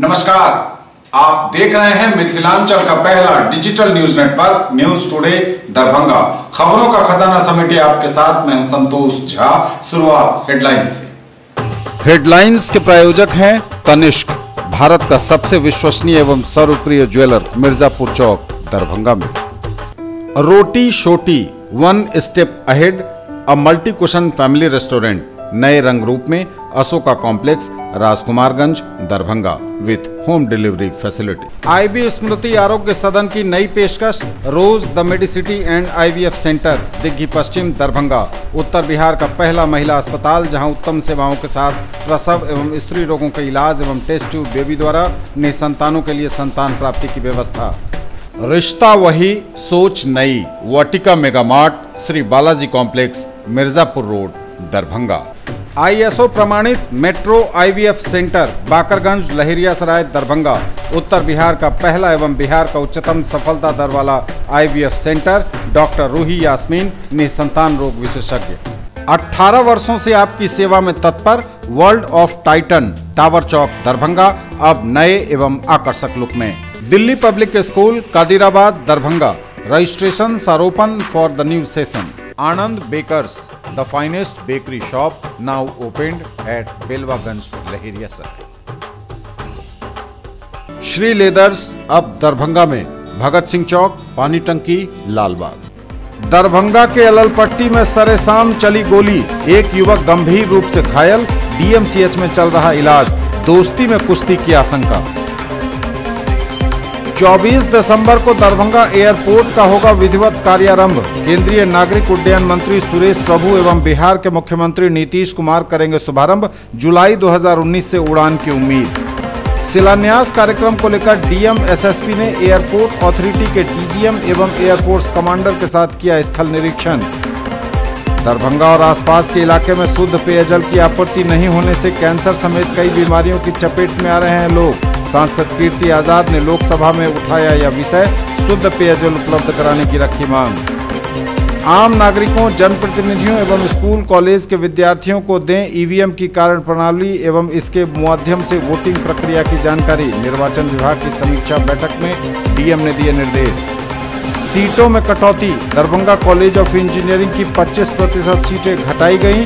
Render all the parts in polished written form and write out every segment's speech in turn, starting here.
नमस्कार, आप देख रहे हैं मिथिलांचल का पहला digital news network news today Darbhanga. खबरों का खजाना समेटे आपके साथ मैं संतोष झा। शुरुआत हेडलाइंस से। हेडलाइंस के प्रायोजक हैं तनिष्क, भारत का सबसे विश्वसनीय एवं सर्वप्रिय ज्वेलर, मिर्जापुर चौक दरभंगा में। Roti Shoti, one step ahead, a multi cuisine family restaurant, नए रंग रूप में, Ashoka complex, Rajkumarganj Darbhanga with home delivery facility. IB Smriti Arogya Sadan की नई पेशकश, Rose the Medicity and IVF centre, Digghi Paschim Darbhanga, उत्तर बिहार का पहला महिला अस्पताल जहां उत्तम सेवाओं के साथ प्रसव एवं स्त्री रोगों का इलाज एवं टेस्ट ट्यूब बेबी द्वारा निसंतानों के लिए संतान प्राप्ति की व्यवस्था। रिश्ता वही सोच नई, Vatika mega mart, Shri Balaji complex, Mirzapur road Darbhanga. ISO प्रमाणित metro IVF centre, Bakarganj, Laheriasarai Darbhanga, उत्तर बिहार का पहला एवं बिहार का उच्चतम सफलता दर वाला IVF centre, doctor Ruhi Yasmin, निसंतान रोग विशेषज्ञ। 18 वर्षों से आपकी सेवा में तत्पर world of Titan, tower Chowk Darbhanga, अब नए एवं आकर्षक लुक में। Delhi public school, Kadirabad Darbhanga, registration are open for the new session. Anand bakers, the finest bakery shop, now opened at Belwaganj, Laheriasarai. Shri leathers, अब दरभंगा में, भगत सिंह चौक, पानी टंकी, लालबाग। दरभंगा के अललपट्टी में सरेसाम चली गोली, एक युवक गंभीर रूप से घायल, डीएमसीएच में चल रहा इलाज, दोस्ती में कुश्ती की आशंका। 24 दिसंबर को दरभंगा एयरपोर्ट का होगा विधिवत कार्यारंभ, केंद्रीय नागरिक उड्डयन मंत्री सुरेश प्रभु एवं बिहार के मुख्यमंत्री नीतीश कुमार करेंगे शुभारंभ, जुलाई 2019 से उड़ान की उम्मीद। शिलान्यास कार्यक्रम को लेकर डीएम एसएसपी ने एयरपोर्ट अथॉरिटी के डीजीएम एवं एयरफोर्स कमांडर के साथ किया स्थल निरीक्षण। दरभंगा और आसपास के इलाके में शुद्ध पेयजल की आपूर्ति नहीं होने से कैंसर समेत कई बीमारियों की चपेट में आ रहे हैं लोग। सांसद कीर्ति आजाद ने लोकसभा में उठाया यह विषय, शुद्ध पेयजल उपलब्ध कराने की रखी मांग। आम नागरिकों, जनप्रतिनिधियों एवं स्कूल कॉलेज के विद्यार्थियों को दें ईवीएम की कारण प्रणाली एवं इसके माध्यम से वोटिंग प्रक्रिया की जानकारी। निर्वाचन विभाग की समीक्षा बैठक में डीएम ने दिए निर्देश। सीटों में कटौती, दरभंगा कॉलेज ऑफ इंजीनियरिंग की 25% सीटें घटाई गईं।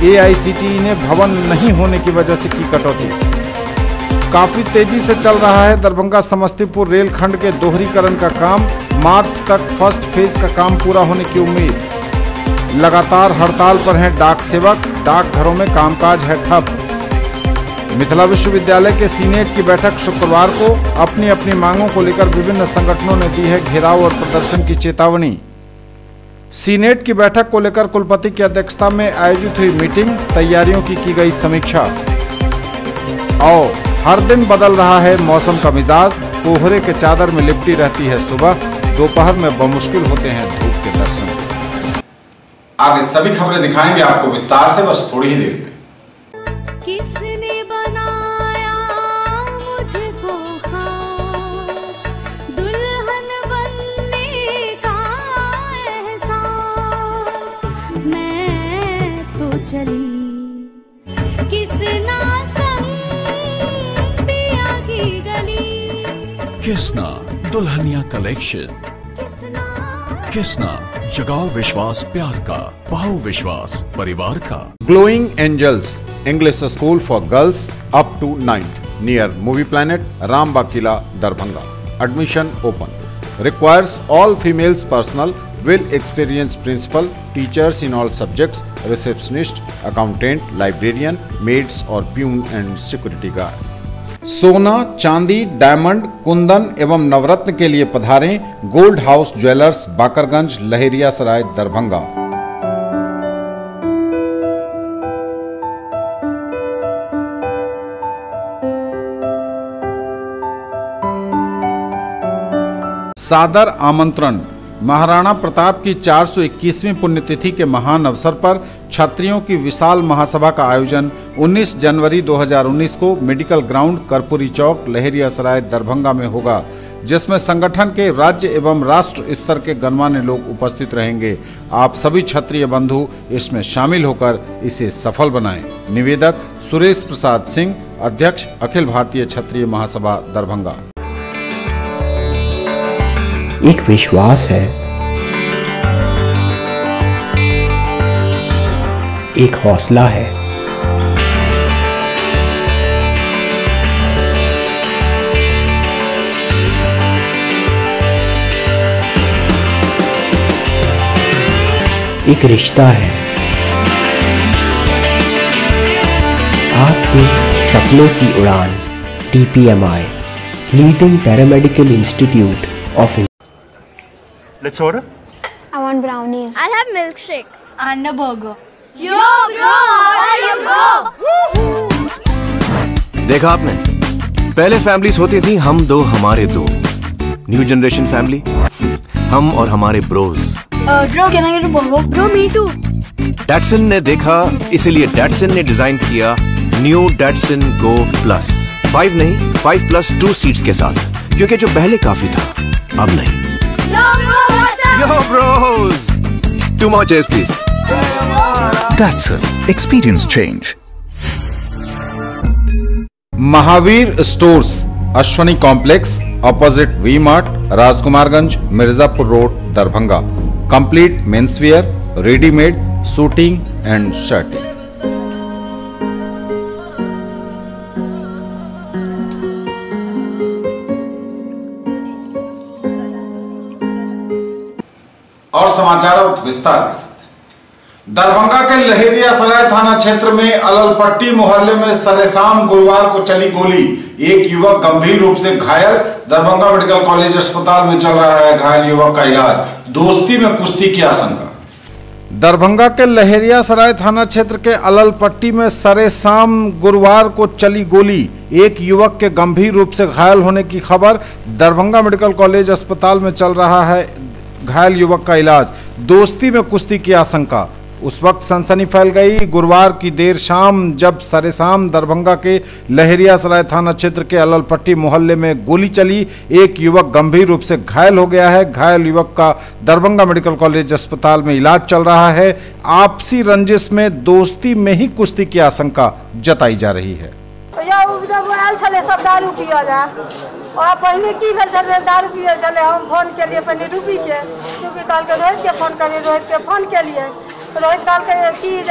एआईसीटीई ने भवन नहीं होने की वजह से की कटौती। काफी तेजी से चल रहा है दरभंगा समस्तीपुर रेलखंड के दोहरीकरण का काम, मार्च तक फर्स्ट फेज का काम पूरा होने की उम्मीद। लगातार हड़ताल पर हैं डाक सेवक, डाकघरों में कामकाज है ठप। मिथिला विश्वविद्यालय के सीनेट की बैठक शुक्रवार को, अपनी अपनी मांगों को लेकर विभिन्न संगठनों ने दी है घेराव और प्रदर्शन की चेतावनी। सीनेट की बैठक को लेकर कुलपति की अध्यक्षता में आयोजित हुई मीटिंग, तैयारियों की गई समीक्षा। और हर दिन बदल रहा है मौसम का मिजाज, कोहरे के चादर में लिपटी रहती है सुबह, दोपहर में बमुश्किल होते हैं धूप के दर्शन। आगे सभी खबरें दिखाएंगे आपको विस्तार से, बस थोड़ी ही देर में। किसने बनाया मुझको खास, दुल्हन बनने का एहसास, मैं तो चली किसना किसना दुल्हनिया कलेक्शन। किसना जगाओ विश्वास प्यार का, पाओ विश्वास परिवार का। Glowing angels, English school for girls up to 9th, near movie planet, Rambagh किला Darbhanga. Admission open. Requires all females personal, will experience principal, teachers in all subjects, receptionist, accountant, librarian, maids और प्यून एंड सिक्योरिटी गार्ड। सोना, चांदी, diamond, kundan एवं नवरत्न के लिए पधारें gold house jewellers, Bakarganj, Laheriasarai Darbhanga. सादर आमंत्रण। महाराणा प्रताप की 421वीं पुण्यतिथि के महान अवसर पर छत्रियों की विशाल महासभा का आयोजन 19 जनवरी 2019 को मेडिकल ग्राउंड, कर्पूरी चौक, लहेरियासराय दरभंगा में होगा, जिसमें संगठन के राज्य एवं राष्ट्र स्तर के गणमान्य लोग उपस्थित रहेंगे। आप सभी क्षत्रिय बंधु इसमें शामिल होकर इसे सफल बनाएं। निवेदक सुरेश प्रसाद सिंह, अध्यक्ष अखिल भारतीय क्षत्रिय महासभा दरभंगा। एक विश्वास है, एक हौसला है, एक रिश्ता है, आपके सपनों की उड़ान। DPMI, leading paramedical institute of. Let's order. I want brownies. I'll have milkshake and a burger. Yo bro, how are you bro? देखा आपने, पहले फैमिलीज होती थी हम दो हमारे दो। न्यू जनरेशन फैमिली, हम और हमारे bros. Bro, can I get a burger? Bro, me too. Datsun ने देखा, इसीलिए डैटसन ने डिजाइन किया न्यू डैटसन गो प्लस। 5 नहीं, 5+2 सीट्स के साथ, क्योंकि जो पहले काफी था अब नहीं। Yo bro, what's up? Yo bros, 2 more chairs please. Datsun, experience change. Mahavir stores, Ashwani complex, opposite V mart, Rajkumarganj, Mirzapur road, Darbhanga. Complete menswear, readymade, suiting and shirting. और समाचार विस्तार के साथ। दरभंगा के लहेरियासराय थाना क्षेत्र में अललपट्टी मोहल्ले में सरेशाम गुरुवार को चली गोली, एक युवक गंभीर रूप से घायल। दरभंगा मेडिकल कॉलेज अस्पताल में चल रहा है घायल युवक का इलाज, दोस्ती में कुश्ती की आशंका। दरभंगा के लहेरियासराय थाना क्षेत्र के अललपट्टी में सरेशाम गुरुवार को चली गोली, एक युवक के गंभीर रूप से घायल होने की खबर। दरभंगा मेडिकल कॉलेज अस्पताल में चल रहा है घायल युवक का इलाज, दोस्ती में कुश्ती की आशंका। उस वक्त सनसनी फैल गई गुरुवार की देर शाम जब सरेशाम दरभंगा के लहेरियासराय थाना क्षेत्र के अललपट्टी मोहल्ले में गोली चली, एक युवक गंभीर रूप से घायल हो गया है। घायल युवक का दरभंगा मेडिकल कॉलेज अस्पताल में इलाज चल रहा है। आपसी रंजिश में दोस्ती में ही कुश्ती की आशंका जताई जा रही है। सब दारू पिया और पहले की भेल छले दारू पिए चले, हम फोन के लिए पहले रूपी के काल के रोहित के फोन करिए, रोहित के फोन के लिए रोहित काल के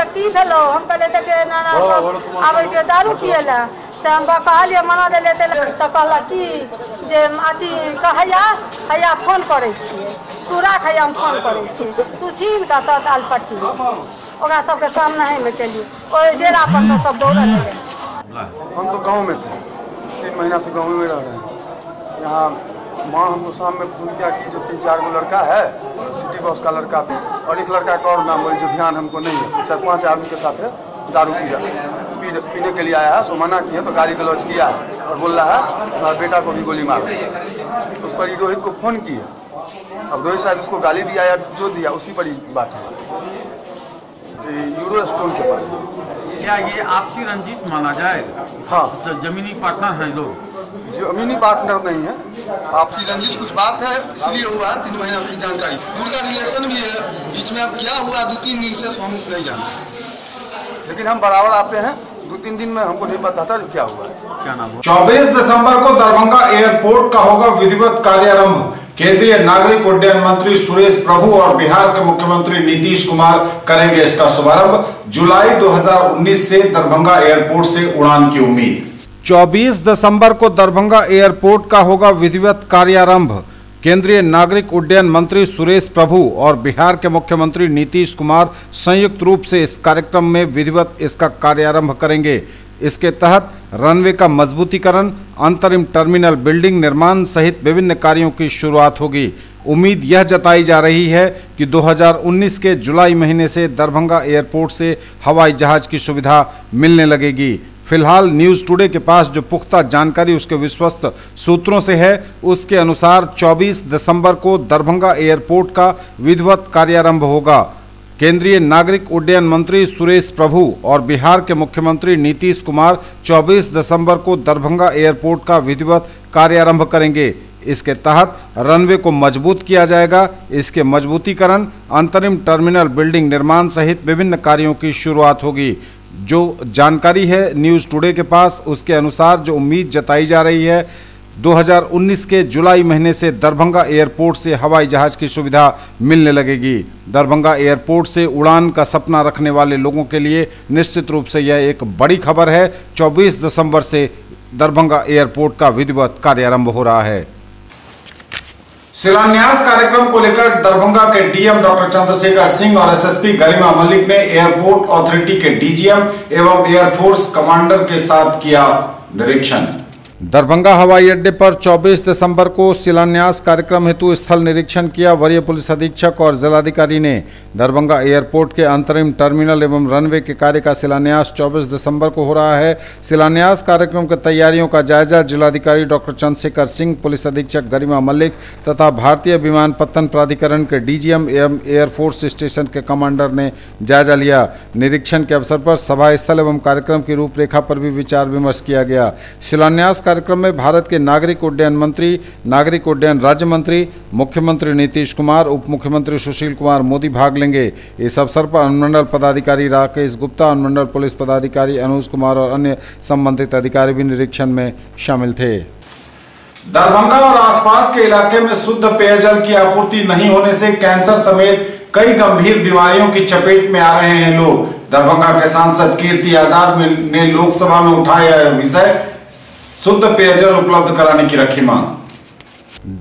की भेलो, हम कहले देखे नाना सब आबै छै दारू पिए ला से हम कहलिए मना देले तो कहला की जे अथी कहैया फोन करै छियै, तू राख हैया हम फोन करै छियै, तू छीन का त अलपट्टी ओकरा सबके सामने है में केलिए और डेरा पर सब दौड़ल लगे। हम तो गांव में थे, 3 महीना से गांव में रह रहे हैं। यहाँ माँ हमको शाम में फोन किया कि जो 3-4 गो लड़का है, सिटी बस का लड़का और एक लड़का का और नाम बोले जो ध्यान हमको नहीं है, 4-5 आदमी के साथ है दारू पीने के लिए आया है। सो मना किया तो गाली गलौज किया है और बोल रहा है तुम्हारे बेटा को भी गोली मारो। उस पर रोहित को फोन किया, अब रोहित शायद उसको गाली दिया या जो दिया उसी पर ही बात हुआ यूरो स्टोन के पास। क्या ये आपसी रंजिश माना जाए? हाँ, जमीनी पार्टनर हैं लोग। जमीनी पार्टनर नहीं है, आपकी रंजिश कुछ बात है इसलिए हुआ है। 3 महीना से जानकारी दूर का रिलेशन भी है, जिसमें अब क्या हुआ 2-3 दिन से हम नहीं जानते, लेकिन हम बराबर आते हैं। 2-3 दिन में हमको नहीं पता था क्या हुआ है। क्या नाम? 24 दिसंबर को दरभंगा एयरपोर्ट का होगा विधिवत कार्यारंभ। केंद्रीय नागरिक उड्डयन मंत्री सुरेश प्रभु और बिहार के मुख्यमंत्री नीतीश कुमार करेंगे इसका शुभारंभ। जुलाई 2019 से दरभंगा एयरपोर्ट से उड़ान की उम्मीद। 24 दिसंबर को दरभंगा एयरपोर्ट का होगा विधिवत कार्यारंभ। केंद्रीय नागरिक उड्डयन मंत्री सुरेश प्रभु और बिहार के मुख्यमंत्री नीतीश कुमार संयुक्त रूप से इस कार्यक्रम में विधिवत इसका कार्यारंभ करेंगे। इसके तहत रनवे का मजबूतीकरण, अंतरिम टर्मिनल बिल्डिंग निर्माण सहित विभिन्न कार्यों की शुरुआत होगी। उम्मीद यह जताई जा रही है कि 2019 के जुलाई महीने से दरभंगा एयरपोर्ट से हवाई जहाज की सुविधा मिलने लगेगी। फिलहाल न्यूज़ टुडे के पास जो पुख्ता जानकारी उसके विश्वस्त सूत्रों से है, उसके अनुसार 24 दिसंबर को दरभंगा एयरपोर्ट का विधिवत कार्यारंभ होगा। केंद्रीय नागरिक उड्डयन मंत्री सुरेश प्रभु और बिहार के मुख्यमंत्री नीतीश कुमार 24 दिसंबर को दरभंगा एयरपोर्ट का विधिवत कार्यारंभ करेंगे। इसके तहत रनवे को मजबूत किया जाएगा। इसके मजबूतीकरण, अंतरिम टर्मिनल बिल्डिंग निर्माण सहित विभिन्न कार्यों की शुरुआत होगी। जो जानकारी है न्यूज़ टुडे के पास, उसके अनुसार जो उम्मीद जताई जा रही है 2019 के जुलाई महीने से दरभंगा एयरपोर्ट से हवाई जहाज की सुविधा मिलने लगेगी। दरभंगा एयरपोर्ट से उड़ान का सपना रखने वाले लोगों के लिए निश्चित रूप से यह एक बड़ी खबर है। 24 दिसंबर से दरभंगा एयरपोर्ट का विधिवत कार्यारंभ हो रहा है। शिलान्यास कार्यक्रम को लेकर दरभंगा के डीएम डॉक्टर चंद्रशेखर सिंह और एसएसपी गरिमा मलिक ने एयरपोर्ट अथॉरिटी के डीजीएम एवं एयरफोर्स कमांडर के साथ किया निरीक्षण। दरभंगा हवाई अड्डे पर 24 दिसंबर को शिलान्यास कार्यक्रम हेतु स्थल निरीक्षण किया। वरीय पुलिस अधीक्षक और जिलाधिकारी ने दरभंगा एयरपोर्ट के अंतरिम टर्मिनल एवं रनवे के कार्य का शिलान्यास 24 दिसंबर को हो रहा है। शिलान्यास कार्यक्रम की तैयारियों का जायजा जिलाधिकारी डॉक्टर चंद्रशेखर सिंह, पुलिस अधीक्षक गरिमा मलिक तथा भारतीय विमानपत्तन प्राधिकरण के डीजीएम एवं एयरफोर्स स्टेशन के कमांडर ने जायजा लिया। निरीक्षण के अवसर पर सभा स्थल एवं कार्यक्रम की रूपरेखा पर भी विचार विमर्श किया गया। शिलान्यास कार्यक्रम में भारत के नागरिक उड्डयन मंत्री, नागरिक उड्डयन राज्य मंत्री, मुख्यमंत्री नीतीश कुमार, उप मुख्यमंत्री सुशील कुमार मोदी भाग लेंगे। इस अवसर पर अनुमंडल पदाधिकारी राकेश गुप्ता, अनुमंडल पुलिस पदाधिकारी अनुज कुमार और अन्य संबंधित अधिकारी भी निरीक्षण में शामिल थे। दरभंगा और आसपास के इलाके में शुद्ध पेयजल की आपूर्ति नहीं होने से कैंसर समेत कई गंभीर बीमारियों की चपेट में आ रहे हैं लोग। दरभंगा के सांसद कीर्ति आजाद ने लोकसभा में उठाया विषय, शुद्ध पेयजल उपलब्ध कराने की रखी मांग।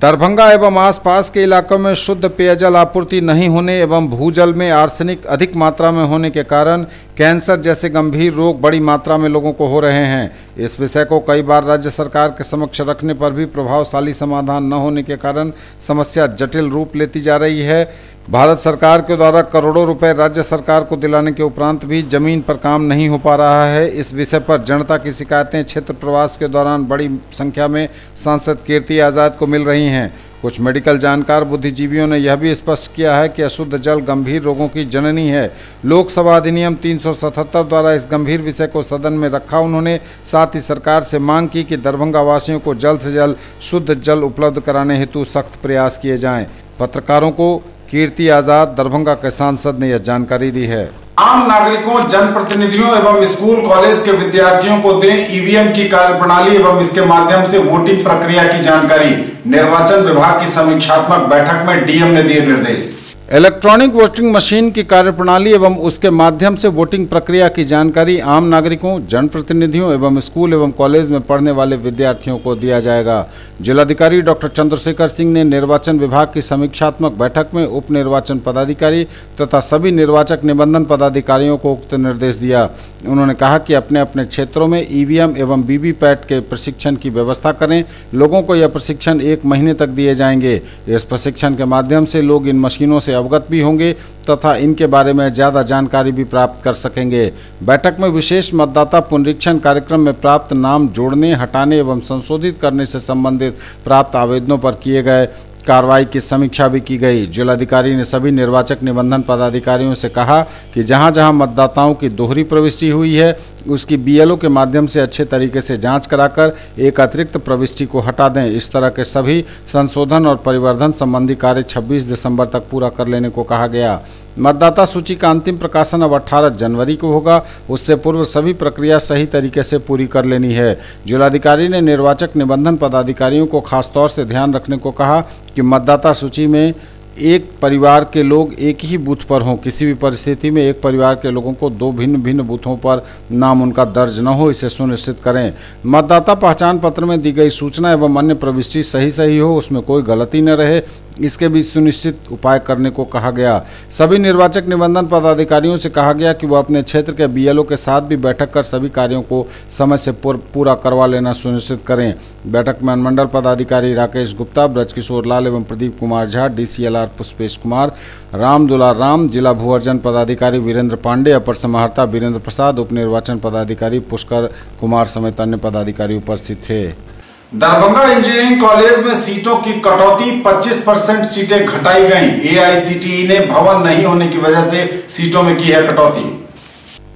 दरभंगा एवं आसपास के इलाकों में शुद्ध पेयजल आपूर्ति नहीं होने एवं भूजल में आर्सेनिक अधिक मात्रा में होने के कारण कैंसर जैसे गंभीर रोग बड़ी मात्रा में लोगों को हो रहे हैं। इस विषय को कई बार राज्य सरकार के समक्ष रखने पर भी प्रभावशाली समाधान न होने के कारण समस्या जटिल रूप लेती जा रही है। भारत सरकार के द्वारा करोड़ों रुपए राज्य सरकार को दिलाने के उपरांत भी जमीन पर काम नहीं हो पा रहा है। इस विषय पर जनता की शिकायतें क्षेत्र प्रवास के दौरान बड़ी संख्या में सांसद कीर्ति आजाद को मिल रही हैं। कुछ मेडिकल जानकार बुद्धिजीवियों ने यह भी स्पष्ट किया है कि अशुद्ध जल गंभीर रोगों की जननी है। लोकसभा अधिनियम 377 द्वारा इस गंभीर विषय को सदन में रखा। उन्होंने साथ ही सरकार से मांग की कि दरभंगा वासियों को जल्द से जल्द शुद्ध जल उपलब्ध कराने हेतु सख्त प्रयास किए जाएं। पत्रकारों को कीर्ति आजाद दरभंगा के सांसद ने यह जानकारी दी है। आम नागरिकों, जनप्रतिनिधियों एवं स्कूल कॉलेज के विद्यार्थियों को दें ईवीएम की कार्यप्रणाली एवं इसके माध्यम से वोटिंग प्रक्रिया की जानकारी। निर्वाचन विभाग की समीक्षात्मक बैठक में डीएम ने दिए निर्देश। इलेक्ट्रॉनिक वोटिंग मशीन की कार्यप्रणाली एवं उसके माध्यम से वोटिंग प्रक्रिया की जानकारी आम नागरिकों, जनप्रतिनिधियों एवं स्कूल एवं कॉलेज में पढ़ने वाले विद्यार्थियों को दिया जाएगा। जिलाधिकारी डॉक्टर चंद्रशेखर सिंह ने निर्वाचन विभाग की समीक्षात्मक बैठक में उप निर्वाचन पदाधिकारी तथा सभी निर्वाचक निबंधन पदाधिकारियों को उक्त निर्देश दिया। उन्होंने कहा कि अपने अपने क्षेत्रों में ईवीएम एवं वीवीपैट के प्रशिक्षण की व्यवस्था करें। लोगों को यह प्रशिक्षण 1 महीने तक दिए जाएंगे। इस प्रशिक्षण के माध्यम से लोग इन मशीनों से अवगत भी होंगे तथा इनके बारे में ज़्यादा जानकारी भी प्राप्त कर सकेंगे। बैठक में विशेष मतदाता पुनरीक्षण कार्यक्रम में प्राप्त नाम जोड़ने, हटाने एवं संशोधित करने से संबंधित प्राप्त आवेदनों पर किए गए कार्रवाई की समीक्षा भी की गई। जिलाधिकारी ने सभी निर्वाचक निबंधन पदाधिकारियों से कहा कि जहां जहां मतदाताओं की दोहरी प्रविष्टि हुई है उसकी बीएलओ के माध्यम से अच्छे तरीके से जांच कराकर एक अतिरिक्त प्रविष्टि को हटा दें। इस तरह के सभी संशोधन और परिवर्धन संबंधी कार्य 26 दिसंबर तक पूरा कर लेने को कहा गया। मतदाता सूची का अंतिम प्रकाशन अब 18 जनवरी को होगा। उससे पूर्व सभी प्रक्रिया सही तरीके से पूरी कर लेनी है। जिलाधिकारी ने निर्वाचक निबंधन पदाधिकारियों को खासतौर से ध्यान रखने को कहा कि मतदाता सूची में एक परिवार के लोग एक ही बूथ पर हों। किसी भी परिस्थिति में एक परिवार के लोगों को 2 भिन्न भिन्न बूथों पर नाम उनका दर्ज न हो, इसे सुनिश्चित करें। मतदाता पहचान पत्र में दी गई सूचना एवं अन्य प्रविष्टि सही हो, उसमें कोई गलती न रहे, इसके भी सुनिश्चित उपाय करने को कहा गया। सभी निर्वाचक निबंधन पदाधिकारियों से कहा गया कि वह अपने क्षेत्र के बीएलओ के साथ भी बैठक कर सभी कार्यों को समय से पूरा करवा लेना सुनिश्चित करें। बैठक में अनुमंडल पदाधिकारी राकेश गुप्ता, ब्रजकिशोर लाल एवं प्रदीप कुमार झा, डीसीएलआर पुष्पेश कुमार, राम दुलार राम, जिला भूअर्जन पदाधिकारी वीरेंद्र पांडे, अपर समाहर्ता वीरेंद्र प्रसाद, उप निर्वाचन पदाधिकारी पुष्कर कुमार समेत अन्य पदाधिकारी उपस्थित थे। दरभंगा इंजीनियरिंग कॉलेज में सीटों की कटौती, 25% सीटें घटाई गईं। एआईसीटीई ने भवन नहीं होने की वजह से सीटों में की है कटौती।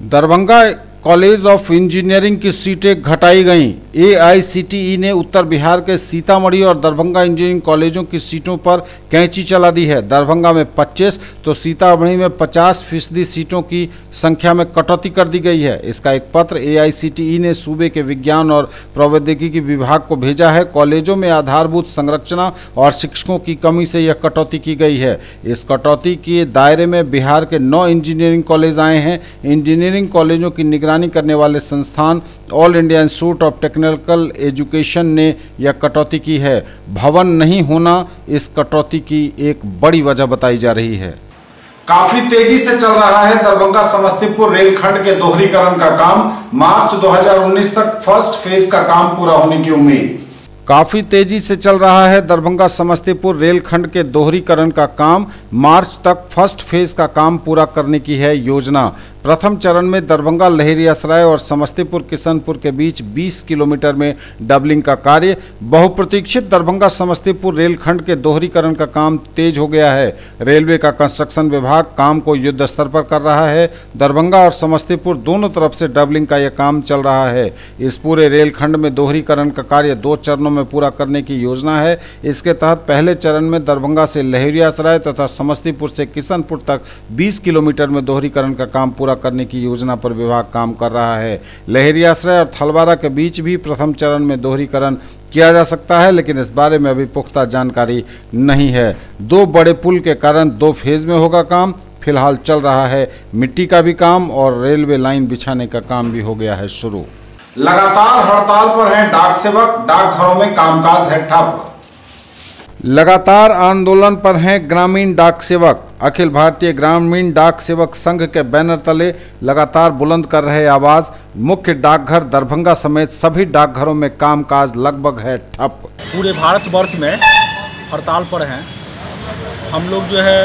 दरभंगा कॉलेज ऑफ इंजीनियरिंग की सीटें घटाई गईं। AICTE ने उत्तर बिहार के सीतामढ़ी और दरभंगा इंजीनियरिंग कॉलेजों की सीटों पर कैंची चला दी है। दरभंगा में 25 तो सीतामढ़ी में 50% सीटों की संख्या में कटौती कर दी गई है। इसका एक पत्र AICTE ने सूबे के विज्ञान और प्रौद्योगिकी विभाग को भेजा है। कॉलेजों में आधारभूत संरचना और शिक्षकों की कमी से यह कटौती की गई है। इस कटौती के दायरे में बिहार के 9 इंजीनियरिंग कॉलेज आए हैं। इंजीनियरिंग कॉलेजों की निगरानी करने वाले संस्थान all India institute of technical education ने यह कटौती की है। भवन नहीं होना इस कटौती की एक बड़ी वजह बताई जा रही है। काफी तेजी से चल रहा है दरभंगा समस्तीपुर रेलखंड के दोहरीकरण का काम। मार्च 2019 तक फर्स्ट फेज का काम पूरा होने की उम्मीद। काफी तेजी से चल रहा है दरभंगा समस्तीपुर रेलखंड के दोहरीकरण का काम। मार्च तक फर्स्ट फेज का काम पूरा करने की है योजना। प्रथम चरण में दरभंगा लहेरियासराय और समस्तीपुर किशनपुर के बीच 20 किलोमीटर में डबलिंग का कार्य। बहुप्रतीक्षित दरभंगा समस्तीपुर रेलखंड के दोहरीकरण का काम तेज हो गया है। रेलवे का कंस्ट्रक्शन विभाग काम को युद्ध स्तर पर कर रहा है। दरभंगा और समस्तीपुर दोनों तरफ से डबलिंग का यह काम चल रहा है। इस पूरे रेलखंड में दोहरीकरण का कार्य 2 चरणों में पूरा करने की योजना है। इसके तहत पहले चरण में दरभंगा से लहेरियासराय तथा समस्तीपुर से किशनपुर तक 20 किलोमीटर में दोहरीकरण का काम पूरा करने की योजना पर विभाग काम कर रहा है। लहेरियासराय और थलवारा के बीच भी प्रथम चरण में दोहरीकरण किया जा सकता है, लेकिन इस बारे में अभी पुख्ता जानकारी नहीं है। 2 बड़े पुल के कारण 2 फेज में होगा काम। फिलहाल चल रहा है मिट्टी का भी काम और रेलवे लाइन बिछाने का काम भी हो गया है शुरू। लगातार हड़ताल पर हैं डाक सेवक। डाकघरों में कामकाज है ठप। लगातार आंदोलन पर हैं ग्रामीण डाक सेवक। अखिल भारतीय ग्रामीण डाक सेवक संघ के बैनर तले लगातार बुलंद कर रहे आवाज। मुख्य डाकघर दरभंगा समेत सभी डाकघरों में कामकाज लगभग है ठप। पूरे भारतवर्ष में हड़ताल पर हैं। हम लोग जो है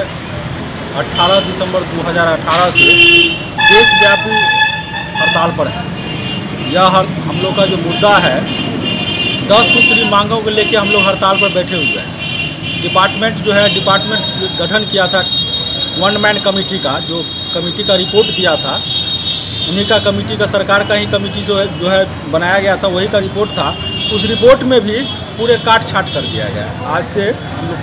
18 दिसंबर 2018 से देशव्यापी हड़ताल पर हैं। यह हम लोग का जो मुद्दा है 10 सूत्री मांगों को लेकर हम लोग हड़ताल पर बैठे हुए हैं। डिपार्टमेंट गठन किया था 1 मैन कमेटी का, जो कमेटी का रिपोर्ट दिया था उन्हीं का कमेटी का सरकार का ही कमेटी जो है बनाया गया था, वही का रिपोर्ट था। उस रिपोर्ट में भी पूरे काट छाट कर दिया गया। आज से हम लोग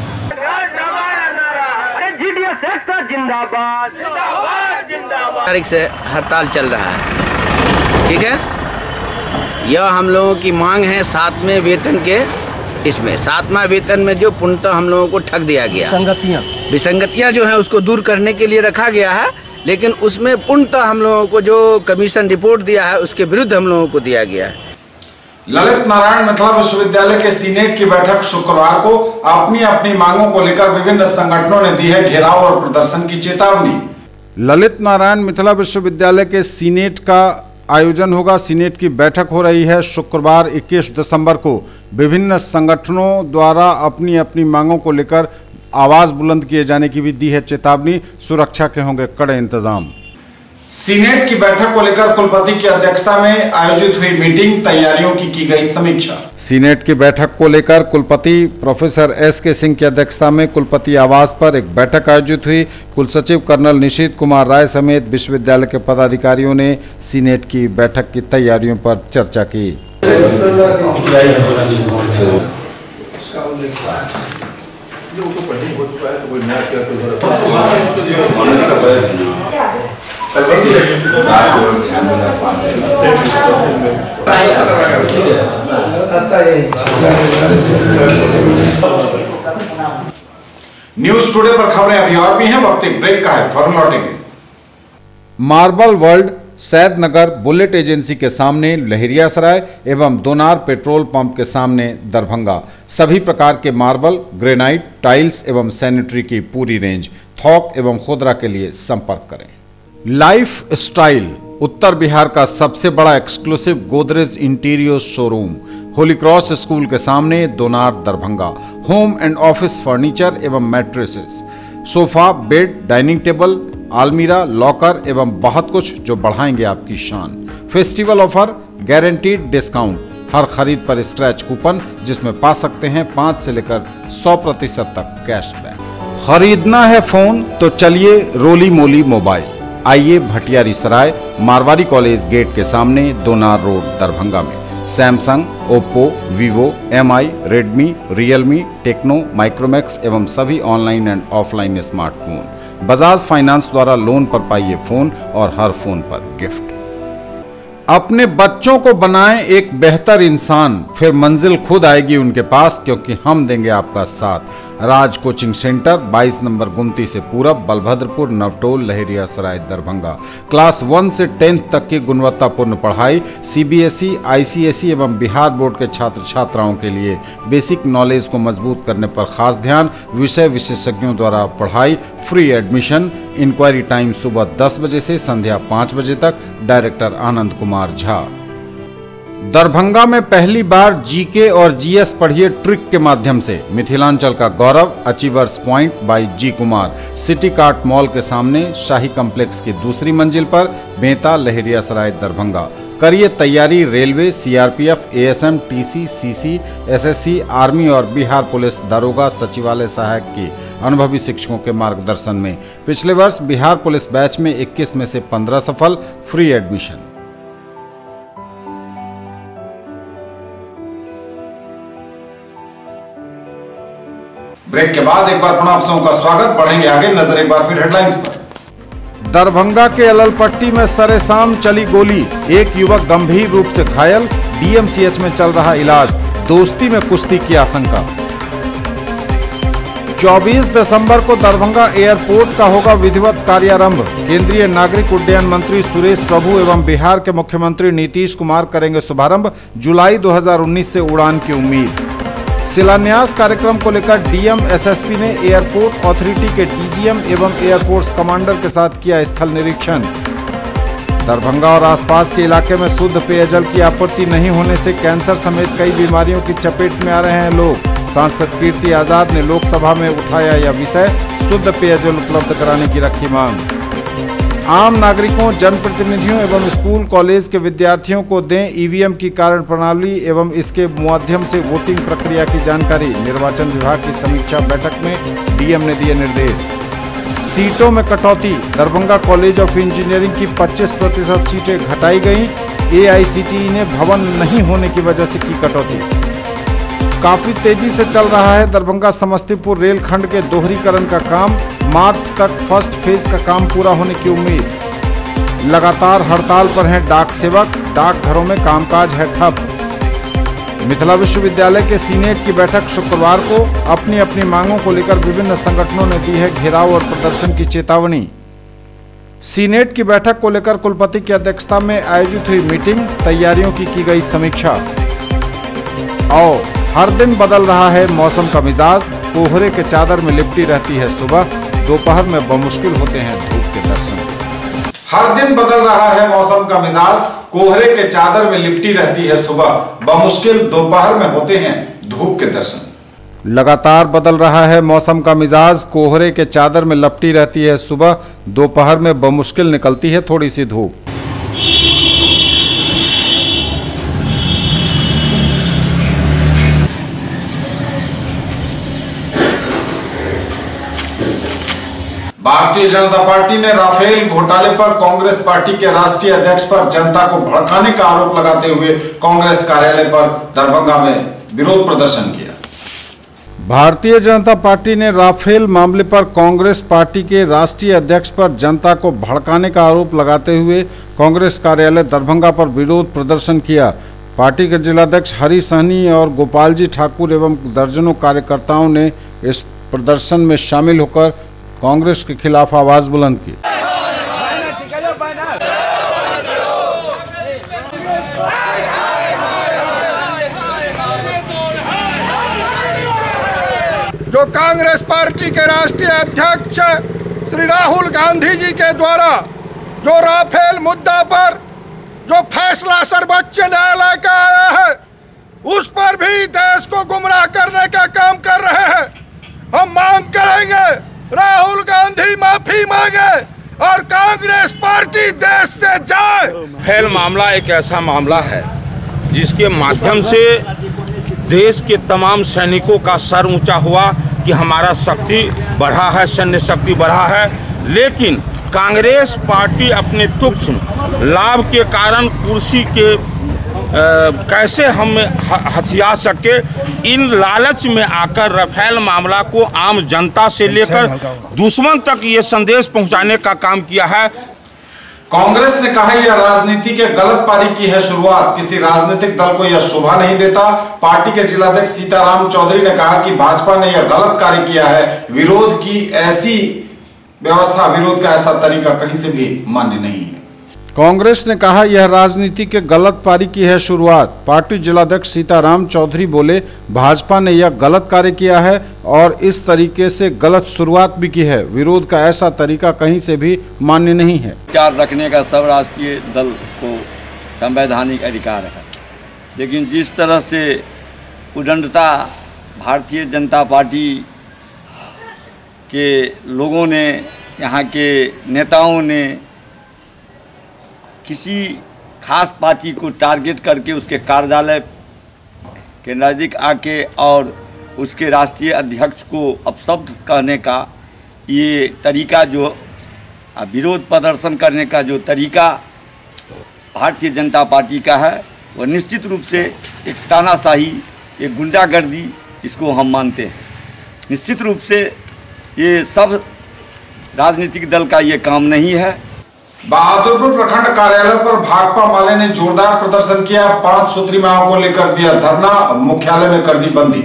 तारीख से हड़ताल चल रहा है, ठीक है। यह हम लोगों की मांग है 7वें वेतन के। इसमें 7वां वेतन में जो पूर्णतः हम लोगों को ठग दिया गया, विसंगतियां जो है उसको दूर करने के लिए रखा गया है, लेकिन उसमें पूर्णतः हम लोगों को जो कमीशन रिपोर्ट दिया है उसके विरुद्ध हम लोगों को दिया गया है। ललित नारायण मिथिला विश्वविद्यालय के सीनेट की बैठक शुक्रवार को। अपनी अपनी मांगों को लेकर विभिन्न संगठनों ने दी है घेराव और प्रदर्शन की चेतावनी। ललित नारायण मिथिला विश्वविद्यालय के सीनेट का आयोजन होगा। सीनेट की बैठक हो रही है शुक्रवार 21 दिसंबर को। विभिन्न संगठनों द्वारा अपनी अपनी मांगों को लेकर आवाज बुलंद किए जाने की भी दी है चेतावनी। सुरक्षा के होंगे कड़े इंतजाम। सीनेट की बैठक को लेकर कुलपति की अध्यक्षता में आयोजित हुई मीटिंग। तैयारियों की गई समीक्षा। सीनेट की बैठक को लेकर कुलपति प्रोफेसर SK सिंह की अध्यक्षता में कुलपति आवास पर एक बैठक आयोजित हुई। कुलसचिव कर्नल निशीत कुमार राय समेत विश्वविद्यालय के पदाधिकारियों ने सीनेट की बैठक की तैयारियों पर चर्चा की। न्यूज टुडे पर खबरें अभी और भी हैं, वक्त एक ब्रेक का है, फौरन लौटेंगे। Marble world Saidnagar bullet agency के सामने लहेरियासराय एवं दोनार पेट्रोल पंप के सामने दरभंगा। सभी प्रकार के मार्बल, ग्रेनाइट, टाइल्स एवं सैनिटरी की पूरी रेंज। थोक एवं खुदरा के लिए संपर्क करें। लाइफ स्टाइल उत्तर बिहार का सबसे बड़ा exclusive Godrej interior showroom, holy cross school के सामने, Donar, Darbhanga. Home and office furniture एवं mattresses, sofa, bed, dining table, आलमीरा, लॉकर एवं बहुत कुछ जो बढ़ाएंगे आपकी शान। फेस्टिवल ऑफर, गारंटीड डिस्काउंट, हर खरीद पर स्क्रैच कूपन जिसमें पा सकते हैं 5 से लेकर 100% तक कैशबैक। खरीदना है फोन तो चलिए रोली मोली मोबाइल। आइए भटियारी सराय मारवाड़ी कॉलेज गेट के सामने, दोनार रोड, दरभंगा में। Samsung, Oppo, Vivo, MI, Redmi, Realme, Tecno, Micromax एवं सभी online and offline smartphone. Bajaj finance द्वारा लोन पर पाइए फोन और हर फोन पर गिफ्ट। अपने बच्चों को बनाएं एक बेहतर इंसान, फिर मंजिल खुद आएगी उनके पास, क्योंकि हम देंगे आपका साथ। राज कोचिंग सेंटर 22 नंबर गुमती से पूरब, बलभद्रपुर, नवटोल, लहेरियासराय, दरभंगा। क्लास 1 से 10th तक की गुणवत्तापूर्ण पढ़ाई, CBSE, ICSE एवं बिहार बोर्ड के छात्र छात्राओं के लिए बेसिक नॉलेज को मजबूत करने पर खास ध्यान। विषय विशेषज्ञों द्वारा पढ़ाई, फ्री एडमिशन। इंक्वायरी टाइम सुबह 10 बजे से संध्या 5 बजे तक। डायरेक्टर आनंद कुमार झा। दरभंगा में पहली बार GK और GS पढ़िए ट्रिक के माध्यम से। मिथिलांचल का गौरव, achievers point by G Kumar. City cart mall के सामने, शाही कॉम्प्लेक्स की दूसरी मंजिल पर, बेंता, लहेरियासराय, दरभंगा। करिए तैयारी railway, CRPF, ASM, TC, CC, SSC, army और बिहार पुलिस दारोगा सचिवालय सहायक की अनुभवी शिक्षकों के मार्गदर्शन में। पिछले वर्ष बिहार पुलिस बैच में 21 में से 15 सफल। Free admission. ब्रेक के बाद एक बार पुनः आप सबका स्वागत। बढ़ेंगे आगे, नजर एक बार फिर हेडलाइंस पर। दरभंगा के अललपट्टी में सरेसाम चली गोली, एक युवक गंभीर रूप से घायल, DMCH में चल रहा इलाज। दोस्ती में कुश्ती की आशंका। 24 दिसंबर को दरभंगा एयरपोर्ट का होगा विधिवत कार्यारंभ। केंद्रीय नागरिक उड्डयन मंत्री सुरेश प्रभु एवं बिहार के मुख्यमंत्री नीतीश कुमार करेंगे शुभारंभ। जुलाई 2019 से उड़ान की उम्मीद। शिलान्यास कार्यक्रम को लेकर DM SSP ने एयरपोर्ट अथॉरिटी के DGM एवं एयरफोर्स कमांडर के साथ किया स्थल निरीक्षण। दरभंगा और आसपास के इलाके में शुद्ध पेयजल की आपूर्ति नहीं होने से कैंसर समेत कई बीमारियों की चपेट में आ रहे हैं लोग। सांसद कीर्ति आजाद ने लोकसभा में उठाया यह विषय, शुद्ध पेयजल उपलब्ध कराने की रखी मांग। आम नागरिकों, जनप्रतिनिधियों एवं स्कूल कॉलेज के विद्यार्थियों को दें EVM की कारण प्रणाली एवं इसके माध्यम से वोटिंग प्रक्रिया की जानकारी। निर्वाचन विभाग की समीक्षा बैठक में DM ने दिए निर्देश। सीटों में कटौती, दरभंगा कॉलेज ऑफ इंजीनियरिंग की 25% सीटें घटाई गईं। AICTE ने भवन नहीं होने की वजह से की कटौती। काफी तेजी से चल रहा है दरभंगा समस्तीपुर रेलखंड के दोहरीकरण का काम। मार्च तक फर्स्ट फेज का काम पूरा होने की उम्मीद। लगातार हड़ताल पर हैं डाक सेवक, डाकघरों में कामकाज है ठप। मिथिला विश्वविद्यालय के सीनेट की बैठक शुक्रवार को। अपनी अपनी मांगों को लेकर विभिन्न संगठनों ने दी है घेराव और प्रदर्शन की चेतावनी। सीनेट की बैठक को लेकर कुलपति की अध्यक्षता में आयोजित हुई मीटिंग, तैयारियों की गई समीक्षा। और हर दिन बदल रहा है मौसम का मिजाज, कोहरे के चादर में लिपटी रहती है सुबह, दोपहर में बमुश्किल होते हैं धूप के दर्शन। हर दिन बदल रहा है मौसम का मिजाज, कोहरे के चादर में लिपटी रहती है सुबह, बमुश्किल दोपहर में होते हैं धूप के दर्शन। लगातार बदल रहा है मौसम का मिजाज, कोहरे के चादर में लपटी रहती है सुबह, दोपहर में बमुश्किल निकलती है थोड़ी सी धूप। भारतीय जनता पार्टी ने राफेल घोटाले पर कांग्रेस पार्टी के राष्ट्रीय अध्यक्ष पर जनता को भड़काने का आरोप लगाते हुए कांग्रेस कार्यालय पर दरभंगा में विरोध प्रदर्शन किया। भारतीय जनता पार्टी ने राफेल मामले पर कांग्रेस पार्टी के राष्ट्रीय अध्यक्ष पर जनता को भड़काने का आरोप लगाते हुए कांग्रेस कार्यालय दरभंगा पर विरोध प्रदर्शन किया। पार्टी के जिलाध्यक्ष हरि सहनी और गोपाल जी ठाकुर एवं दर्जनों कार्यकर्ताओं ने इस प्रदर्शन में शामिल होकर कांग्रेस के खिलाफ आवाज बुलंद की। जो कांग्रेस पार्टी के राष्ट्रीय अध्यक्ष श्री राहुल गांधी जी के द्वारा जो राफेल मुद्दा पर जो फैसला सर्वोच्च न्यायालय का आया है, उस पर भी देश को गुमराह करने का काम कर रहे हैं। हम मांग करेंगे राहुल गांधी माफी मांगे और कांग्रेस पार्टी देश से जाए। राफेल मामला एक ऐसा मामला है जिसके माध्यम से देश के तमाम सैनिकों का सर ऊंचा हुआ कि हमारा शक्ति बढ़ा है, सैन्य शक्ति बढ़ा है। लेकिन कांग्रेस पार्टी अपने तुच्छ लाभ के कारण कुर्सी के कैसे हम हथिया सके, इन लालच में आकर राफेल मामला को आम जनता से लेकर दुश्मन तक ये संदेश पहुंचाने का काम किया है। कांग्रेस ने कहा यह राजनीति के गलत पारी की है शुरुआत, किसी राजनीतिक दल को यह शोभा नहीं देता। पार्टी के जिलाध्यक्ष सीताराम चौधरी ने कहा कि भाजपा ने यह गलत कार्य किया है, विरोध की ऐसी व्यवस्था, विरोध का ऐसा तरीका कहीं से भी मान्य नहीं है। कांग्रेस ने कहा यह राजनीति के गलत पारी की है शुरुआत। पार्टी जिलाध्यक्ष सीताराम चौधरी बोले भाजपा ने यह गलत कार्य किया है और इस तरीके से गलत शुरुआत भी की है, विरोध का ऐसा तरीका कहीं से भी मान्य नहीं है। विचार रखने का सब राष्ट्रीय दल को संवैधानिक अधिकार है, लेकिन जिस तरह से उदंडता भारतीय जनता पार्टी के लोगों ने, यहाँ के नेताओं ने किसी खास पार्टी को टारगेट करके उसके कार्यालय के नज़दीक आके और उसके राष्ट्रीय अध्यक्ष को अपशब्द कहने का ये तरीका, जो विरोध प्रदर्शन करने का जो तरीका भारतीय जनता पार्टी का है, वह निश्चित रूप से एक तानाशाही, एक गुंडागर्दी, इसको हम मानते हैं। निश्चित रूप से ये सब राजनीतिक दल का ये काम नहीं है। बहादुरपुर प्रखंड कार्यालय पर भाकपा माले ने जोरदार प्रदर्शन किया, 5 सूत्री मांगों को लेकर दिया धरना, मुख्यालय में कर दी बंदी।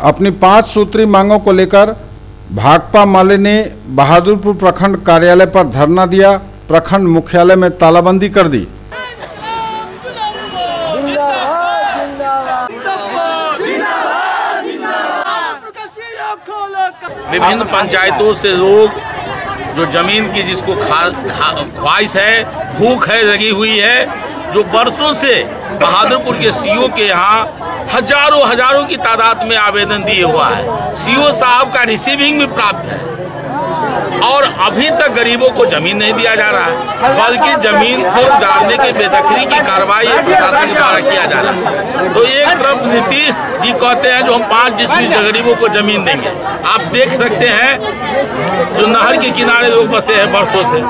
अपनी 5 सूत्री मांगों को लेकर भाकपा माले ने बहादुरपुर प्रखंड कार्यालय पर धरना दिया, प्रखंड मुख्यालय में तालाबंदी कर दी। विभिन्न पंचायतों से लोग जो जमीन की जिसको ख्वाहिश है, भूख है लगी हुई है, जो बरसों से बहादुरपुर के सीओ के यहाँ हजारों की तादाद में आवेदन दिए हुआ है। सीओ साहब का रिसीविंग भी प्राप्त है और अभी तक गरीबों को जमीन नहीं दिया जा रहा है, बल्कि जमीन से उजाड़ने की बेदखली की कार्रवाई प्रशासन के द्वारा किया जा रहा है। तो एक तरफ नीतीश जी कहते हैं जो हम 5 डिस्ट्रिक्ट गरीबों को जमीन देंगे। आप देख सकते हैं जो नहर के किनारे लोग बसे हैं बरसों से,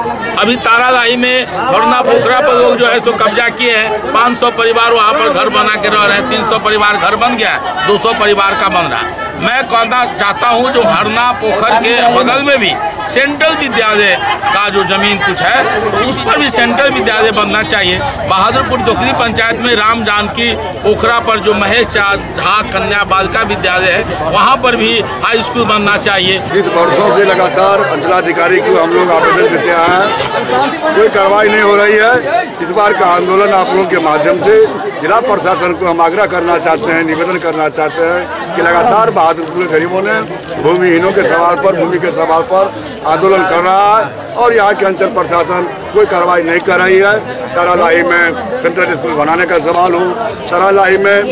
अभी तारालाई में हरना पोखरा पर लोग जो है सो कब्जा किए हैं। 500 परिवार वहाँ पर घर बना के रह रहे हैं, 300 परिवार घर बन गया है, 200 परिवार का बन रहा है। मैं कहना चाहता हूं जो हरना पोखर के बगल में भी सेंट्रल विद्यालय का जो जमीन कुछ है, तो उस पर भी सेंट्रल विद्यालय बनना चाहिए। बहादुरपुर दोकरी पंचायत में राम जानकी पोखरा पर जो महेश झा कन्या बालिका विद्यालय है, वहां पर भी हाई स्कूल बनना चाहिए। इस वर्षों से लगातार अंचलाधिकारी को हम लोग आवेदन देते हैं, कोई कार्रवाई नहीं हो रही है। इस बार का आंदोलन आप लोगों के माध्यम से जिला प्रशासन को हम आग्रह करना चाहते हैं, निवेदन करना चाहते हैं कि लगातार बहादुरपुर के गरीबों ने भूमिहीनों के सवाल पर, भूमि के सवाल पर आंदोलन कर रहा है और यहाँ के अंचल प्रशासन कोई कार्रवाई नहीं कर रही है। तरालाई में सेंट्रल स्कूल बनाने का सवाल हो, तरालाई में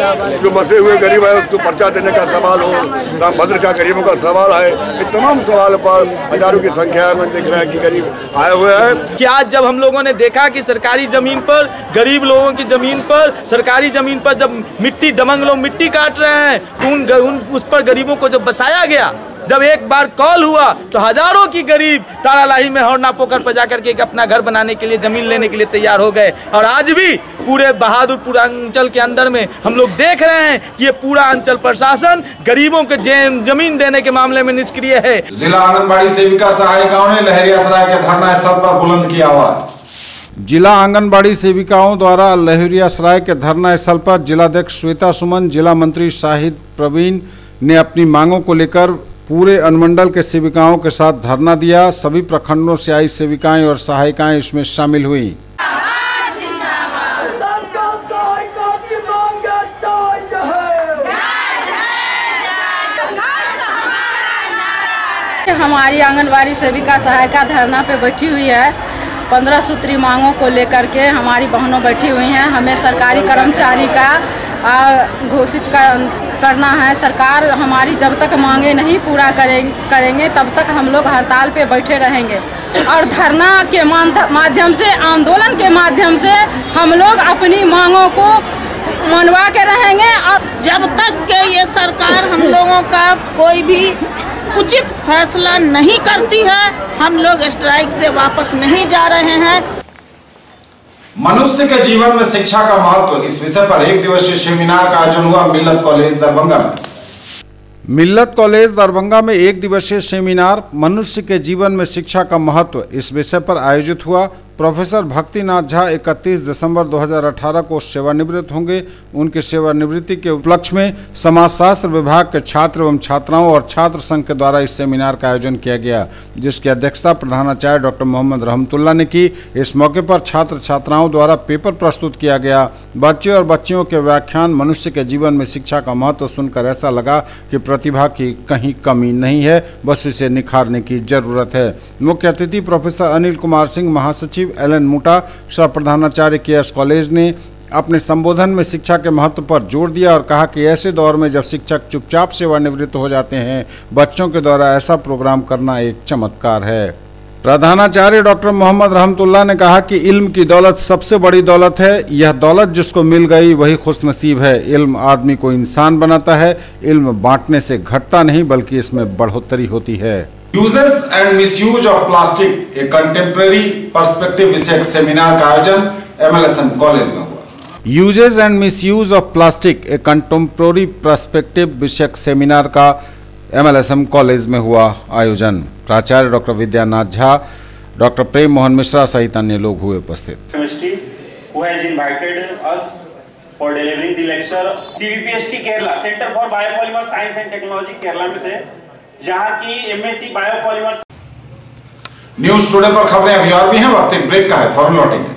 जो बसे हुए गरीब है उसको पर्चा देने का सवाल हो, रामभद्र का गरीबों का सवाल है, इन तमाम सवाल पर हजारों की संख्या में देख रहे हैं कि गरीब आए हुए हैं। कि आज जब हम लोगों ने देखा कि सरकारी जमीन पर, गरीब लोगों की जमीन पर, सरकारी जमीन पर जब मिट्टी दबंग लोग मिट्टी काट रहे हैं, तो उस पर गरीबों को जब बसाया गया, जब एक बार कॉल हुआ तो हजारों की गरीब तारालाही में हरना पोखर पर जाकर के अपना घर बनाने के लिए, जमीन लेने के लिए तैयार हो गए। और आज भी पूरे बहादुरपुर अंचल के अंदर में हम लोग देख रहे हैं कि ये पूरा अंचल प्रशासन गरीबों के जमीन देने के मामले में निष्क्रिय है। जिला आंगनबाड़ी सेविका सहायिकाओं ने लहरियासराय के धरना स्थल पर बुलंद की आवाज। जिला आंगनबाड़ी सेविकाओं द्वारा लहरियासराय के धरना स्थल पर जिलाध्यक्ष श्वेता सुमन, जिला मंत्री शाहिद प्रवीण ने अपनी मांगों को लेकर पूरे अनुमंडल के सेविकाओं के साथ धरना दिया। सभी प्रखंडों से आई सेविकाएं और सहायिकाएं इसमें शामिल हुई। हमारी आंगनबाड़ी सेविका सहायिका धरना पे बैठी हुई है। 15 सूत्री मांगों को लेकर के हमारी बहनों बैठी हुई हैं। हमें सरकारी कर्मचारी का घोषित करना है। सरकार हमारी जब तक मांगे नहीं पूरा करेंगे तब तक हम लोग हड़ताल पे बैठे रहेंगे और धरना के माध्यम से, आंदोलन के माध्यम से हम लोग अपनी मांगों को मनवा के रहेंगे। और जब तक के ये सरकार हम लोगों का कोई भी उचित फैसला नहीं करती है, हम लोग स्ट्राइक से वापस नहीं जा रहे हैं। मनुष्य के जीवन में शिक्षा का महत्व, इस विषय पर एक दिवसीय सेमिनार का आयोजन हुआ मिल्लत कॉलेज दरभंगा में। मिल्लत कॉलेज दरभंगा में एक दिवसीय सेमिनार मनुष्य के जीवन में शिक्षा का महत्व इस विषय पर आयोजित हुआ। प्रोफेसर भक्तिनाथ झा 31 दिसंबर 2018 को सेवानिवृत्त होंगे। उनकी सेवानिवृत्ति के उपलक्ष्य में समाजशास्त्र विभाग के छात्र एवं छात्राओं और छात्र संघ के द्वारा इस सेमिनार का आयोजन किया गया, जिसकी अध्यक्षता प्रधानाचार्य डॉक्टर मोहम्मद रहमतुल्लाह ने की। इस मौके पर छात्र छात्राओं द्वारा पेपर प्रस्तुत किया गया। बच्चे और बच्चियों के व्याख्यान मनुष्य के जीवन में शिक्षा का महत्व सुनकर ऐसा लगा कि प्रतिभा की कहीं कमी नहीं है, बस इसे निखारने की जरूरत है। मुख्य अतिथि प्रोफेसर अनिल कुमार सिंह, महासचिव एलन मुटा, सह प्रधानाचार्य केएस कॉलेज ने अपने संबोधन में शिक्षा के महत्व पर जोर दिया और कहा कि ऐसे दौर में जब शिक्षक चुपचाप सेवानिवृत्त हो जाते हैं, बच्चों के द्वारा ऐसा प्रोग्राम करना एक चमत्कार है। प्रधानाचार्य डॉक्टर मोहम्मद रहमतुल्लाह ने कहा कि इल्म की दौलत सबसे बड़ी दौलत है। यह दौलत जिसको मिल गई वही खुशनसीब है। इल्म आदमी को इंसान बनाता है। इल्म बांटने से घटता नहीं बल्कि इसमें बढ़ोतरी होती है। Uses and misuse of plastic, A contemporary perspective विषयक सेमिनार का आयोजन एमएलएसएम कॉलेज में हुआ। Uses and misuse of plastic, A contemporary perspective विषयक सेमिनार का एमएलएसएम कॉलेज में हुआ आयोजन। प्राचार्य डॉक्टर विद्यानाथ झा, डॉक्टर प्रेम मोहन मिश्रा सहित अन्य लोग हुए उपस्थित। who has invited us for delivering the lecture, CVPST Kerala, centre for biopolymer science and technology Kerala में थे, जहां की एमएससी बायोपॉलीमर। न्यूज टुडे पर खबरें अभी और भी हैं, वक्त एक ब्रेक का है, फौरन लौटेंगे।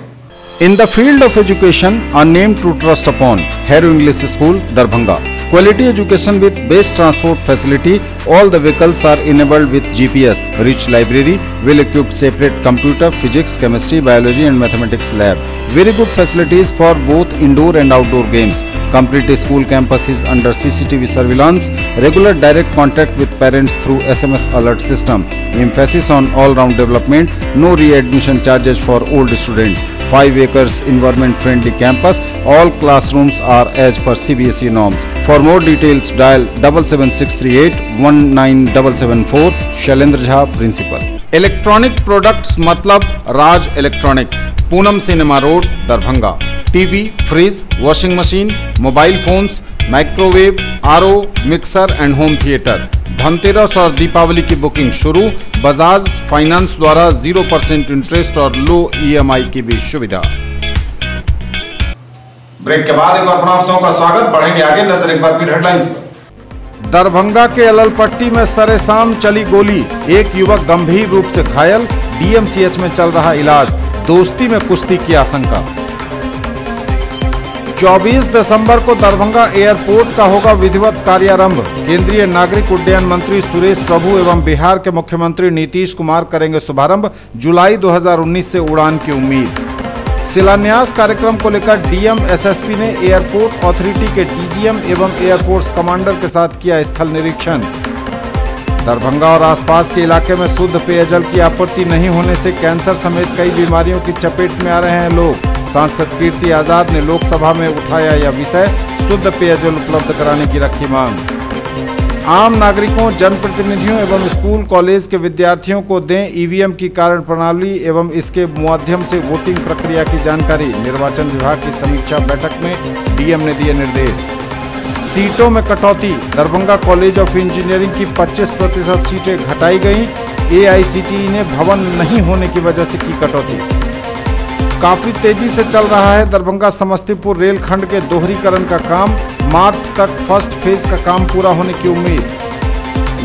In the field of education, a name to trust upon, Hero English School, Darbhanga. Quality education with best transport facility. All the vehicles are enabled with GPS. Rich library, well-equipped separate computer, physics, chemistry, biology and mathematics lab. Very good facilities for both indoor and outdoor games. Complete school campus is under CCTV surveillance. Regular direct contact with parents through SMS alert system. Emphasis on all-round development. No re-admission charges for old students. 5 acres environment-friendly campus. All classrooms are as per CBSE norms. For more details, dial 77638 19774. Shailendra Jha, principal. Electronic products मतलब Raj electronics, Poonam cinema road, Darbhanga. TV, fridge, washing machine, mobile phones, microwave, RO, mixer and home theatre. Dhanteras और दीपावली की booking शुरू। Bajaj finance द्वारा 0% interest और लो EMI की भी सुविधा। Break के बाद एक बार प्रणाम सबका स्वागत, बढ़ेंगे आगे, नजर एक बार फिर हेडलाइंस पर। दरभंगा के अललपट्टी में सरेसाम चली गोली, एक युवक गंभीर रूप से घायल, DMCH में चल रहा इलाज। दोस्ती में कुश्ती की आशंका। 24 दिसंबर को दरभंगा एयरपोर्ट का होगा विधिवत कार्यारंभ। केंद्रीय नागरिक उड्डयन मंत्री सुरेश प्रभु एवं बिहार के मुख्यमंत्री नीतीश कुमार करेंगे शुभारंभ। जुलाई 2019 से उड़ान की उम्मीद। शिलान्यास कार्यक्रम को लेकर DM SSP ने एयरपोर्ट अथॉरिटी के DGM एवं एयरफोर्स कमांडर के साथ किया स्थल निरीक्षण। दरभंगा और आसपास के इलाके में शुद्ध पेयजल की आपूर्ति नहीं होने से कैंसर समेत कई बीमारियों की चपेट में आ रहे हैं लोग। सांसद कीर्ति आजाद ने लोकसभा में उठाया यह विषय, शुद्ध पेयजल उपलब्ध कराने की रखी मांग। आम नागरिकों, जनप्रतिनिधियों एवं स्कूल कॉलेज के विद्यार्थियों को दें EVM की कारण प्रणाली एवं इसके माध्यम से वोटिंग प्रक्रिया की जानकारी। निर्वाचन विभाग की समीक्षा बैठक में DM ने दिए निर्देश। सीटों में कटौती, दरभंगा कॉलेज ऑफ इंजीनियरिंग की 25% सीटें घटाई गईं। AICTE ने भवन नहीं होने की वजह से की कटौती। काफी तेजी से चल रहा है दरभंगा समस्तीपुर रेलखंड के दोहरीकरण का काम। मार्च तक फर्स्ट फेज का काम पूरा होने की उम्मीद।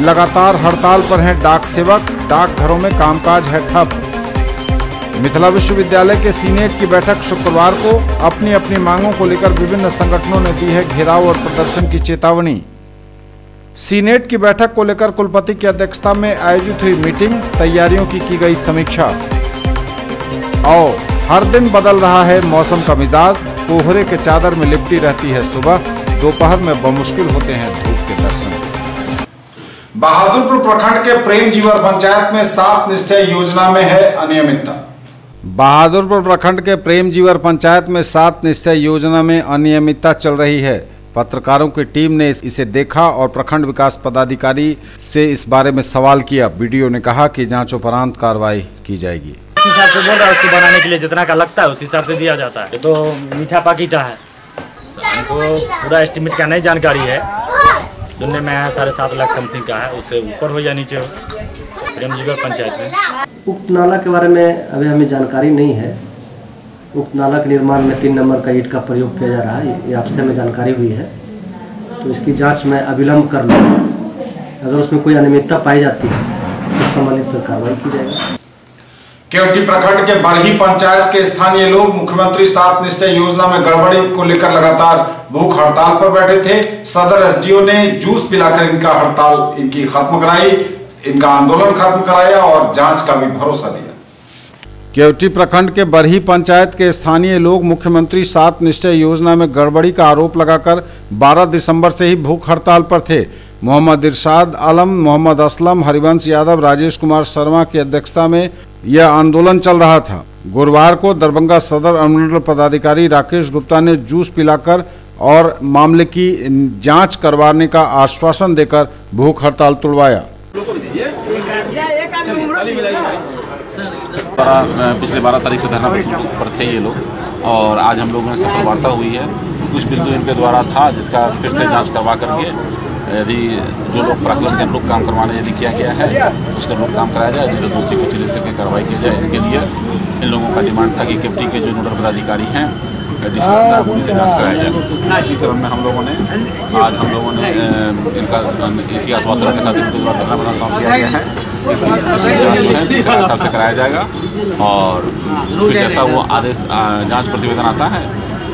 लगातार हड़ताल पर हैं डाक सेवक, डाकघरों में कामकाज है ठप। मिथिला विश्वविद्यालय के सीनेट की बैठक शुक्रवार को। अपनी अपनी मांगों को लेकर विभिन्न संगठनों ने दी है घेराव और प्रदर्शन की चेतावनी। सीनेट की बैठक को लेकर कुलपति की अध्यक्षता में आयोजित हुई मीटिंग, तैयारियों की गई समीक्षा। और हर दिन बदल रहा है मौसम का मिजाज, कोहरे के चादर में लिपटी रहती है सुबह, दोपहर में बमुश्किल होते हैं धूप के दर्शन। बहादुरपुर प्रखंड के प्रेम जीवर पंचायत में 7 निश्चय योजना में है अनियमितता। बहादुरपुर प्रखंड के प्रेम जीवर पंचायत में 7 निश्चय योजना में अनियमितता चल रही है। पत्रकारों की टीम ने इसे देखा और प्रखंड विकास पदाधिकारी से इस बारे में सवाल किया। BDO ने कहा कि जांच उपरांत कार्रवाई की जाएगी। हिसाब से बोल रहा है, उसको बनाने के लिए जितना का लगता है उस हिसाब से दिया जाता है। ये तो मीठा पाकिटा है, हमको पूरा एस्टिमेट का नहीं जानकारी है, सुनने में है 7.5 लाख समथिंग का है, उससे ऊपर हो या नीचे हो प्रेमजीगर पंचायत में। उक्त नाला के बारे में अभी हमें जानकारी नहीं है। उक्त नाला के निर्माण में 3 नंबर का ईंट का प्रयोग किया जा रहा है, ये आपसे हमें जानकारी हुई है, तो इसकी जांच में अविलंब कर लूँगा। अगर उसमें कोई अनियमितता पाई जाती है तो संबंधित पर कार्रवाई की जाएगी। केवटी प्रखंड के बरही पंचायत के स्थानीय लोग मुख्यमंत्री 7 निश्चय योजना में गड़बड़ी को लेकर लगातार भूख हड़ताल पर बैठे थे। सदर एसडीओ ने जूस पिलाकर इनका हड़ताल इनकी खत्म कराई, इनका आंदोलन खत्म कराया और जांच का भी भरोसा दिया। केवटी प्रखंड के बरही पंचायत के स्थानीय लोग मुख्यमंत्री 7 निश्चय योजना में गड़बड़ी का आरोप लगाकर 12 दिसंबर से ही भूख हड़ताल पर थे। मोहम्मद इरशाद आलम, मोहम्मद असलम, हरिवंश यादव, राजेश कुमार शर्मा की अध्यक्षता में यह आंदोलन चल रहा था। गुरुवार को दरभंगा सदर अनुमंडल पदाधिकारी राकेश गुप्ता ने जूस पिलाकर और मामले की जांच करवाने का आश्वासन देकर भूख हड़ताल तोड़वाया। पिछले 12 तारीख से धरना पर थे ये लोग और आज हम लोगों ने सफल वार्ता हुई है। कुछ बिंदु इनके द्वारा था जिसका फिर से जांच करवा करके यदि जो लोग प्राकलन के लोग काम करवाने यदि किया गया है उसका लोग काम कराया जाए, जो दोषी को चिन्हित करके कार्रवाई की जाए। इसके लिए इन लोगों का डिमांड था कि केवटी के जो नोडल पदाधिकारी हैं उन्हीं से जाँच कराया जाए। इसी क्रम में हम लोगों ने इनका इसी आश्वासन के साथ इनके द्वारा धरना सौंप दिया गया है। इसकी जाँच जो है दूसरे हिसाब से कराया जाएगा और फिर जैसा वो आदेश जाँच प्रतिवेदन आता है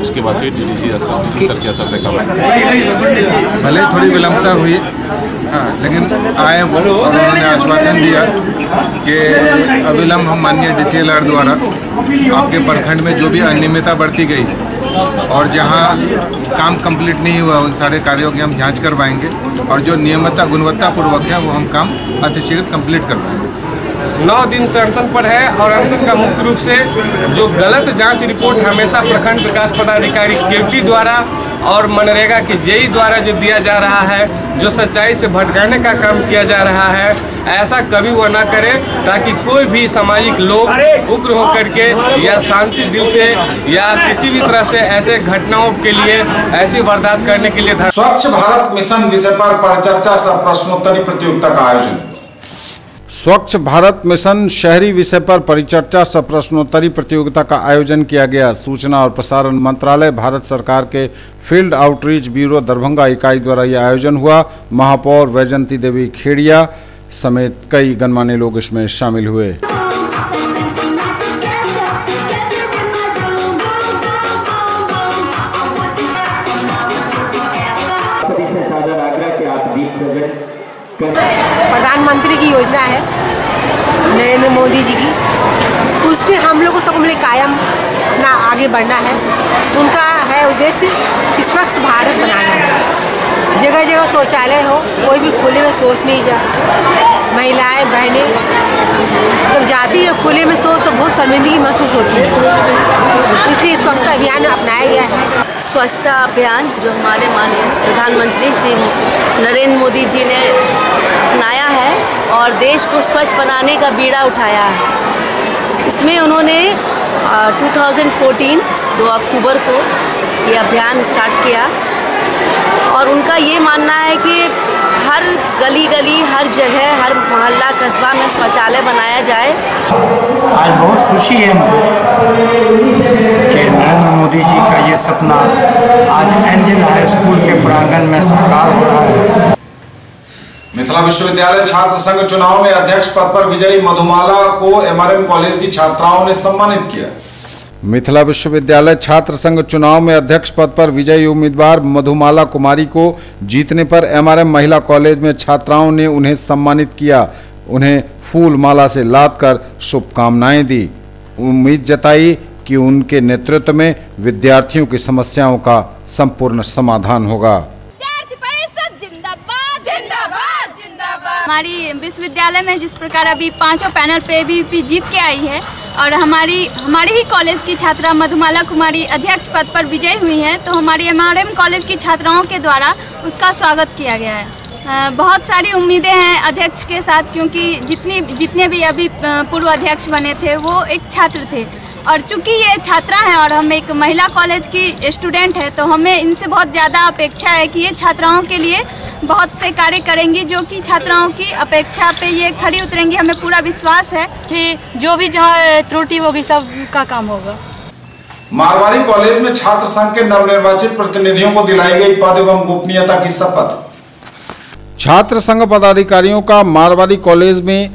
उसके बाद फिर डीडीसी स्तर के स्तर से करवाएंगे। भले थोड़ी विलंबता हुई, हाँ, लेकिन आए वो और उन्होंने आश्वासन दिया कि अविलंब हम माननीय डीसीएलआर द्वारा आपके प्रखंड में जो भी अनियमितता बढ़ती गई और जहां काम कंप्लीट नहीं हुआ उन सारे कार्यों की हम जांच करवाएंगे और जो नियमितता गुणवत्तापूर्वक है वो हम काम अतिशीघ्र कंप्लीट करवाएंगे। 9 दिन से अनशन पर है और अनशन का मुख्य रूप से जो गलत जांच रिपोर्ट हमेशा प्रखंड विकास पदाधिकारी केवटी द्वारा और मनरेगा के जेई द्वारा जो दिया जा रहा है, जो सच्चाई से भटकाने का काम किया जा रहा है, ऐसा कभी वो ना करे ताकि कोई भी सामाजिक लोग उग्र होकर के या शांति दिल से या किसी भी तरह से ऐसे घटनाओं के लिए ऐसी वारदात करने के लिए। स्वच्छ भारत मिशन विषय पर परिचर्चा सह प्रश्नोत्तरी प्रतियोगिता का आयोजन। स्वच्छ भारत मिशन शहरी विषय पर परिचर्चा सह प्रश्नोत्तरी प्रतियोगिता का आयोजन किया गया। सूचना और प्रसारण मंत्रालय, भारत सरकार के फील्ड आउटरीच ब्यूरो दरभंगा इकाई द्वारा यह आयोजन हुआ। महापौर वैजंती देवी खेड़िया समेत कई गणमान्य लोग इसमें शामिल हुए। प्रधानमंत्री की योजना है नरेंद्र मोदी जी की, उस पर हम लोग को सबको मिले कायम अपना आगे बढ़ना है। उनका है उद्देश्य कि स्वच्छ भारत बनाना है। जगह जगह शौचालय हो, कोई भी खुले में शौच नहीं जाए। महिलाएं बहनें जब जाती है खुले में शौच तो बहुत शर्मिंदगी महसूस होती है, इसलिए स्वच्छता अभियान अपनाया गया है। स्वच्छता अभियान जो हमारे माननीय प्रधानमंत्री श्री नरेंद्र मोदी जी ने अपनाया है और देश को स्वच्छ बनाने का बीड़ा उठाया है। इसमें उन्होंने 2014 2 अक्टूबर को ये अभियान स्टार्ट किया और उनका ये मानना है कि हर गली गली, हर जगह, हर मोहल्ला कस्बा में शौचालय बनाया जाए। आज बहुत खुशी है हमको कि नरेंद्र मोदी जी का ये सपना आज एंजल हाई स्कूल के प्रांगण में साकार हो रहा है। मिथिला विश्वविद्यालय छात्र संघ चुनाव में अध्यक्ष पद पर विजयी मधुमाला को एमआरएम कॉलेज की छात्राओं ने सम्मानित किया। मिथिला विश्वविद्यालय छात्र संघ चुनाव में अध्यक्ष पद पर विजयी उम्मीदवार मधुमाला कुमारी को जीतने पर एमआरएम महिला कॉलेज में छात्राओं ने उन्हें सम्मानित किया। उन्हें फूल माला से लाद कर शुभकामनाएं दी। उम्मीद जताई कि उनके नेतृत्व में विद्यार्थियों की समस्याओं का संपूर्ण समाधान होगा। हमारी विश्वविद्यालय में जिस प्रकार अभी 5 पैनल पे भी जीत के आई है और हमारी ही कॉलेज की छात्रा मधुमाला कुमारी अध्यक्ष पद पर विजयी हुई हैं, तो हमारी एमआरएम कॉलेज की छात्राओं के द्वारा उसका स्वागत किया गया है। बहुत सारी उम्मीदें हैं अध्यक्ष के साथ, क्योंकि जितने भी अभी पूर्व अध्यक्ष बने थे वो एक छात्र थे, और चूंकि ये छात्रा हैं और हम एक महिला कॉलेज की स्टूडेंट है, तो हमें इनसे बहुत ज़्यादा अपेक्षा है कि ये छात्राओं के लिए बहुत से कार्य करेंगी, जो कि छात्राओं की अपेक्षा पे ये खड़ी उतरेंगी। हमें पूरा विश्वास है कि जो भी जहाँ त्रुटि होगी सब का काम होगा। मारवाड़ी कॉलेज में छात्र संघ के नवनिर्वाचित प्रतिनिधियों को दिलाई गई पद एवं गोपनीयता की शपथ। छात्र संघ पदाधिकारियों का मारवाड़ी कॉलेज में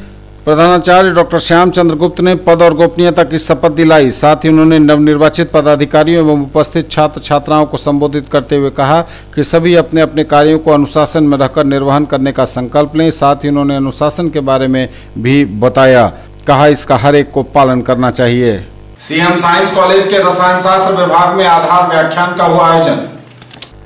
प्रधानाचार्य डॉक्टर श्याम चंद्र गुप्त ने पद और गोपनीयता की शपथ दिलाई। साथ ही उन्होंने नवनिर्वाचित पदाधिकारियों एवं उपस्थित छात्र छात्राओं को संबोधित करते हुए कहा कि सभी अपने अपने कार्यों को अनुशासन में रहकर निर्वहन करने का संकल्प लें। साथ ही उन्होंने अनुशासन के बारे में भी बताया, कहा इसका हर एक को पालन करना चाहिए। सीएम साइंस कॉलेज के रसायन शास्त्र विभाग में आधार व्याख्यान का हुआ आयोजन।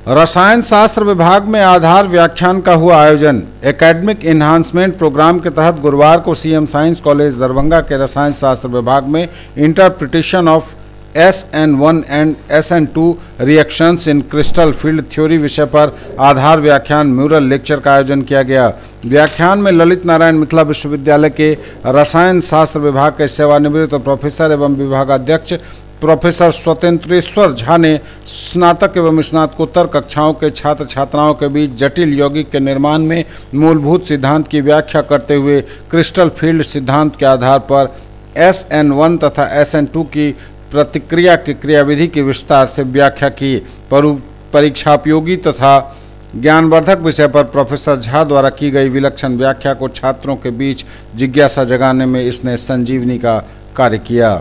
रसायन शास्त्र विभाग में आधार व्याख्यान का हुआ आयोजन। एकेडमिक एनहांसमेंट प्रोग्राम के तहत गुरुवार को सीएम साइंस कॉलेज दरभंगा के रसायन शास्त्र विभाग में interpretation of SN1 and SN2 reactions in crystal field theory विषय पर आधार व्याख्यान म्यूरल लेक्चर का आयोजन किया गया। व्याख्यान में ललित नारायण मिथिला विश्वविद्यालय के रसायन शास्त्र विभाग के सेवानिवृत्त प्रोफेसर एवं विभागाध्यक्ष प्रोफेसर स्वतंत्रेश्वर झा ने स्नातक एवं स्नातकोत्तर कक्षाओं के छात्र छात्राओं के बीच जटिल यौगिक के निर्माण में मूलभूत सिद्धांत की व्याख्या करते हुए क्रिस्टल फील्ड सिद्धांत के आधार पर SN1 तथा SN2 की प्रतिक्रिया की क्रियाविधि की विस्तार से व्याख्या की। परीक्षापयोगी तथा ज्ञानवर्धक विषय पर प्रोफेसर झा द्वारा की गई विलक्षण व्याख्या को छात्रों के बीच जिज्ञासा जगाने में इसने संजीवनी का कार्य किया।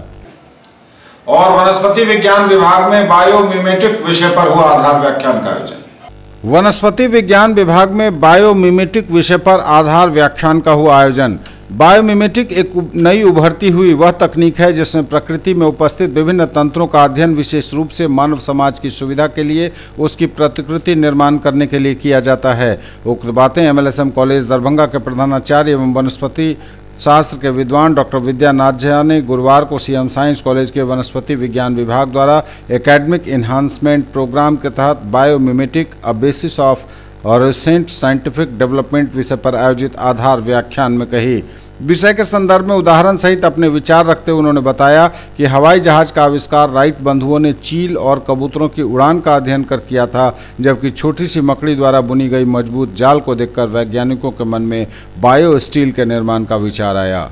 और वनस्पति विज्ञान विभाग में बायोमिमेटिक विषय पर हुआ आधार व्याख्यान का आयोजन। वनस्पति विज्ञान विभाग में बायोमिमेटिक विषय पर आधार व्याख्यान का हुआ आयोजन। बायोमिमेटिक एक नई उभरती हुई वह तकनीक है जिसमें प्रकृति में उपस्थित विभिन्न तंत्रों का अध्ययन विशेष रूप से मानव समाज की सुविधा के लिए उसकी प्रतिकृति निर्माण करने के लिए किया जाता है। उक्त बातें MLSM कॉलेज दरभंगा के प्रधानाचार्य एवं वनस्पति शास्त्र के विद्वान डॉक्टर विद्यानाथ झा ने गुरुवार को सीएम साइंस कॉलेज के वनस्पति विज्ञान विभाग द्वारा एकेडमिक एनहांसमेंट प्रोग्राम के तहत बायोमिमेटिक अ बेसिस ऑफ और रिसेंट साइंटिफिक डेवलपमेंट विषय पर आयोजित आधार व्याख्यान में कही। विषय के संदर्भ में उदाहरण सहित अपने विचार रखते हुए उन्होंने बताया कि हवाई जहाज का आविष्कार राइट बंधुओं ने चील और कबूतरों की उड़ान का अध्ययन कर किया था, जबकि छोटी सी मकड़ी द्वारा बुनी गई मजबूत जाल को देखकर वैज्ञानिकों के मन में बायो स्टील के निर्माण का विचार आया।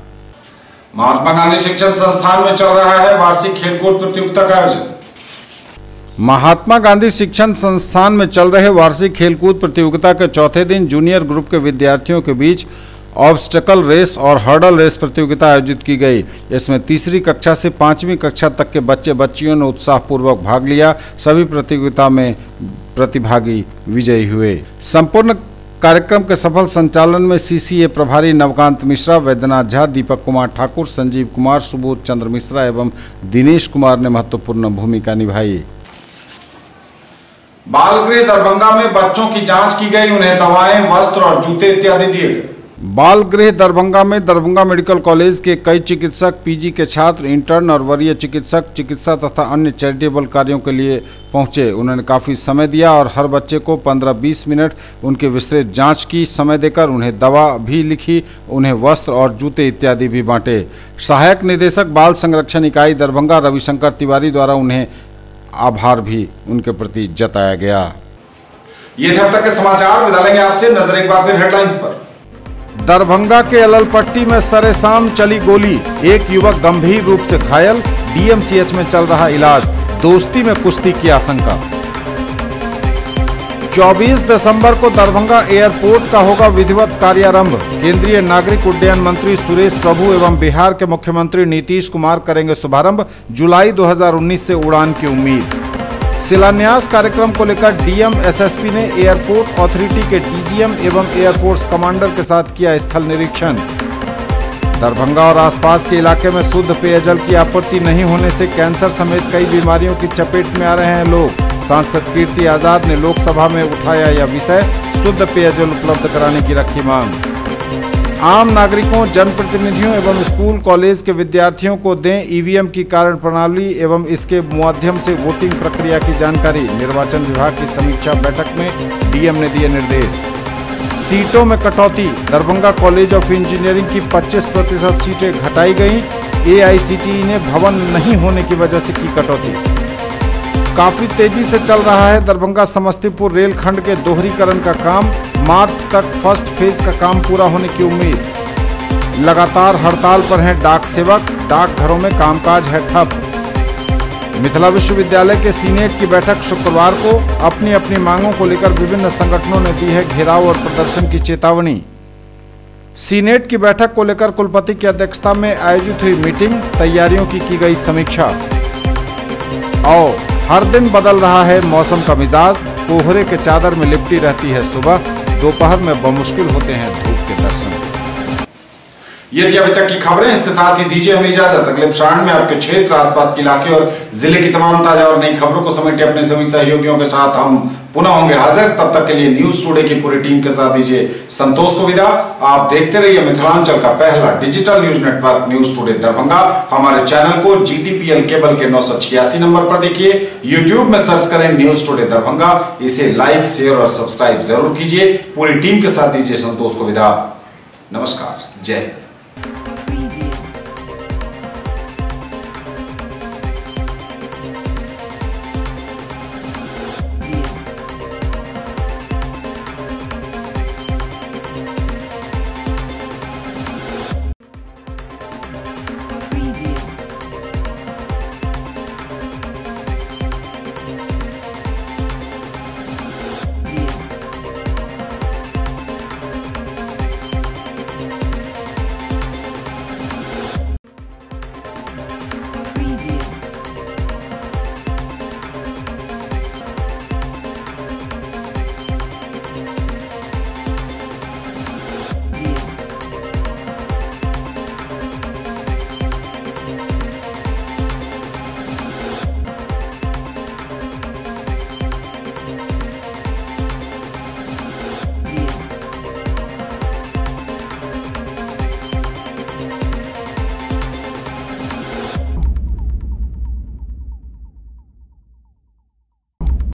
महात्मा गांधी शिक्षण संस्थान में चल रहा है वार्षिक खेलकूद प्रतियोगिता का आयोजन। महात्मा गांधी शिक्षण संस्थान में चल रहे वार्षिक खेलकूद प्रतियोगिता के चौथे दिन जूनियर ग्रुप के विद्यार्थियों के बीच ऑब्स्टेकल रेस और हर्डल रेस प्रतियोगिता आयोजित की गई। इसमें तीसरी कक्षा से 5वीं कक्षा तक के बच्चे बच्चियों ने उत्साहपूर्वक भाग लिया। सभी प्रतियोगिता में प्रतिभागी विजयी हुए। संपूर्ण कार्यक्रम के सफल संचालन में CCA प्रभारी नवकांत मिश्रा, वैद्यनाथ झा, दीपक कुमार ठाकुर, संजीव कुमार, सुबोध चंद्र मिश्रा एवं दिनेश कुमार ने महत्वपूर्ण भूमिका निभाई। बाल गृह दरभंगा में बच्चों की जांच की गई, उन्हें दवाएं, वस्त्र और जूते इत्यादि दिए गए। बाल गृह दरभंगा में दरभंगा मेडिकल कॉलेज के कई चिकित्सक, PG के छात्र, इंटर्न और वरीय चिकित्सक चिकित्सा तथा अन्य चैरिटेबल कार्यों के लिए पहुंचे। उन्होंने काफ़ी समय दिया और हर बच्चे को 15-20 मिनट उनकी विस्तृत जांच की समय देकर उन्हें दवा भी लिखी, उन्हें वस्त्र और जूते इत्यादि भी बांटे। सहायक निदेशक बाल संरक्षण इकाई दरभंगा रविशंकर तिवारी द्वारा उन्हें आभार भी उनके प्रति जताया गया। ये थे अब तक के समाचार। विदा लेंगे आपसे, नजर एक बार फिर हेडलाइंस पर। दरभंगा के अललपट्टी में सरेसाम चली गोली, एक युवक गंभीर रूप से घायल, DMCH में चल रहा इलाज, दोस्ती में कुश्ती की आशंका। 24 दिसंबर को दरभंगा एयरपोर्ट का होगा विधिवत कार्यारंभ। केंद्रीय नागरिक उड्डयन मंत्री सुरेश प्रभु एवं बिहार के मुख्यमंत्री नीतीश कुमार करेंगे शुभारंभ। जुलाई 2019 से उड़ान की उम्मीद। शिलान्यास कार्यक्रम को लेकर DM SSP ने एयरपोर्ट अथॉरिटी के DGM एवं एयरफोर्स कमांडर के साथ किया स्थल निरीक्षण। दरभंगा और आसपास के इलाके में शुद्ध पेयजल की आपूर्ति नहीं होने से कैंसर समेत कई बीमारियों की चपेट में आ रहे हैं लोग। सांसद कीर्ति आजाद ने लोकसभा में उठाया यह विषय, शुद्ध पेयजल उपलब्ध कराने की रखी मांग। आम नागरिकों, जनप्रतिनिधियों एवं स्कूल कॉलेज के विद्यार्थियों को दें EVM की कारण प्रणाली एवं इसके माध्यम से वोटिंग प्रक्रिया की जानकारी। निर्वाचन विभाग की समीक्षा बैठक में DM ने दिए निर्देश। सीटों में कटौती, दरभंगा कॉलेज ऑफ इंजीनियरिंग की 25% सीटें घटाई गईं। AICTE ने भवन नहीं होने की वजह से की कटौती। काफी तेजी से चल रहा है दरभंगा समस्तीपुर रेलखंड के दोहरीकरण का काम। मार्च तक फर्स्ट फेज का काम पूरा होने की उम्मीद। लगातार हड़ताल पर हैं डाक सेवक, डाकघरों में कामकाज है ठप। मिथिला विश्वविद्यालय के सीनेट की बैठक शुक्रवार को। अपनी अपनी मांगों को लेकर विभिन्न संगठनों ने दी है घेराव और प्रदर्शन की चेतावनी। सीनेट की बैठक को लेकर कुलपति की अध्यक्षता में आयोजित हुई मीटिंग, तैयारियों की गई समीक्षा। और हर दिन बदल रहा है मौसम का मिजाज, कोहरे के चादर में लिपटी रहती है सुबह, दोपहर में बमुश्किल होते हैं धूप के दर्शन। ये थी अभी तक की खबरें। इसके साथ ही दीजिए हमें इजाजत। अगले प्रसारण में आपके क्षेत्र, आसपास के इलाके और जिले की तमाम ताजा और नई खबरों को समेटे अपने सभी सहयोगियों के साथ हम पुनः होंगे हाजिर। तब तक के लिए न्यूज टुडे की पूरी टीम के साथ दीजिए संतोष को विदा। आप देखते रहिए मिथिलांचल का पहला digital news network news today Darbhanga. हमारे चैनल को GTPL केबल के 986 नंबर पर देखिए। YouTube में सर्च करें न्यूज टुडे दरभंगा। इसे लाइक, शेयर और सब्सक्राइब जरूर कीजिए। पूरी टीम के साथ दीजिए संतोष को विदा। नमस्कार, जय हिंद।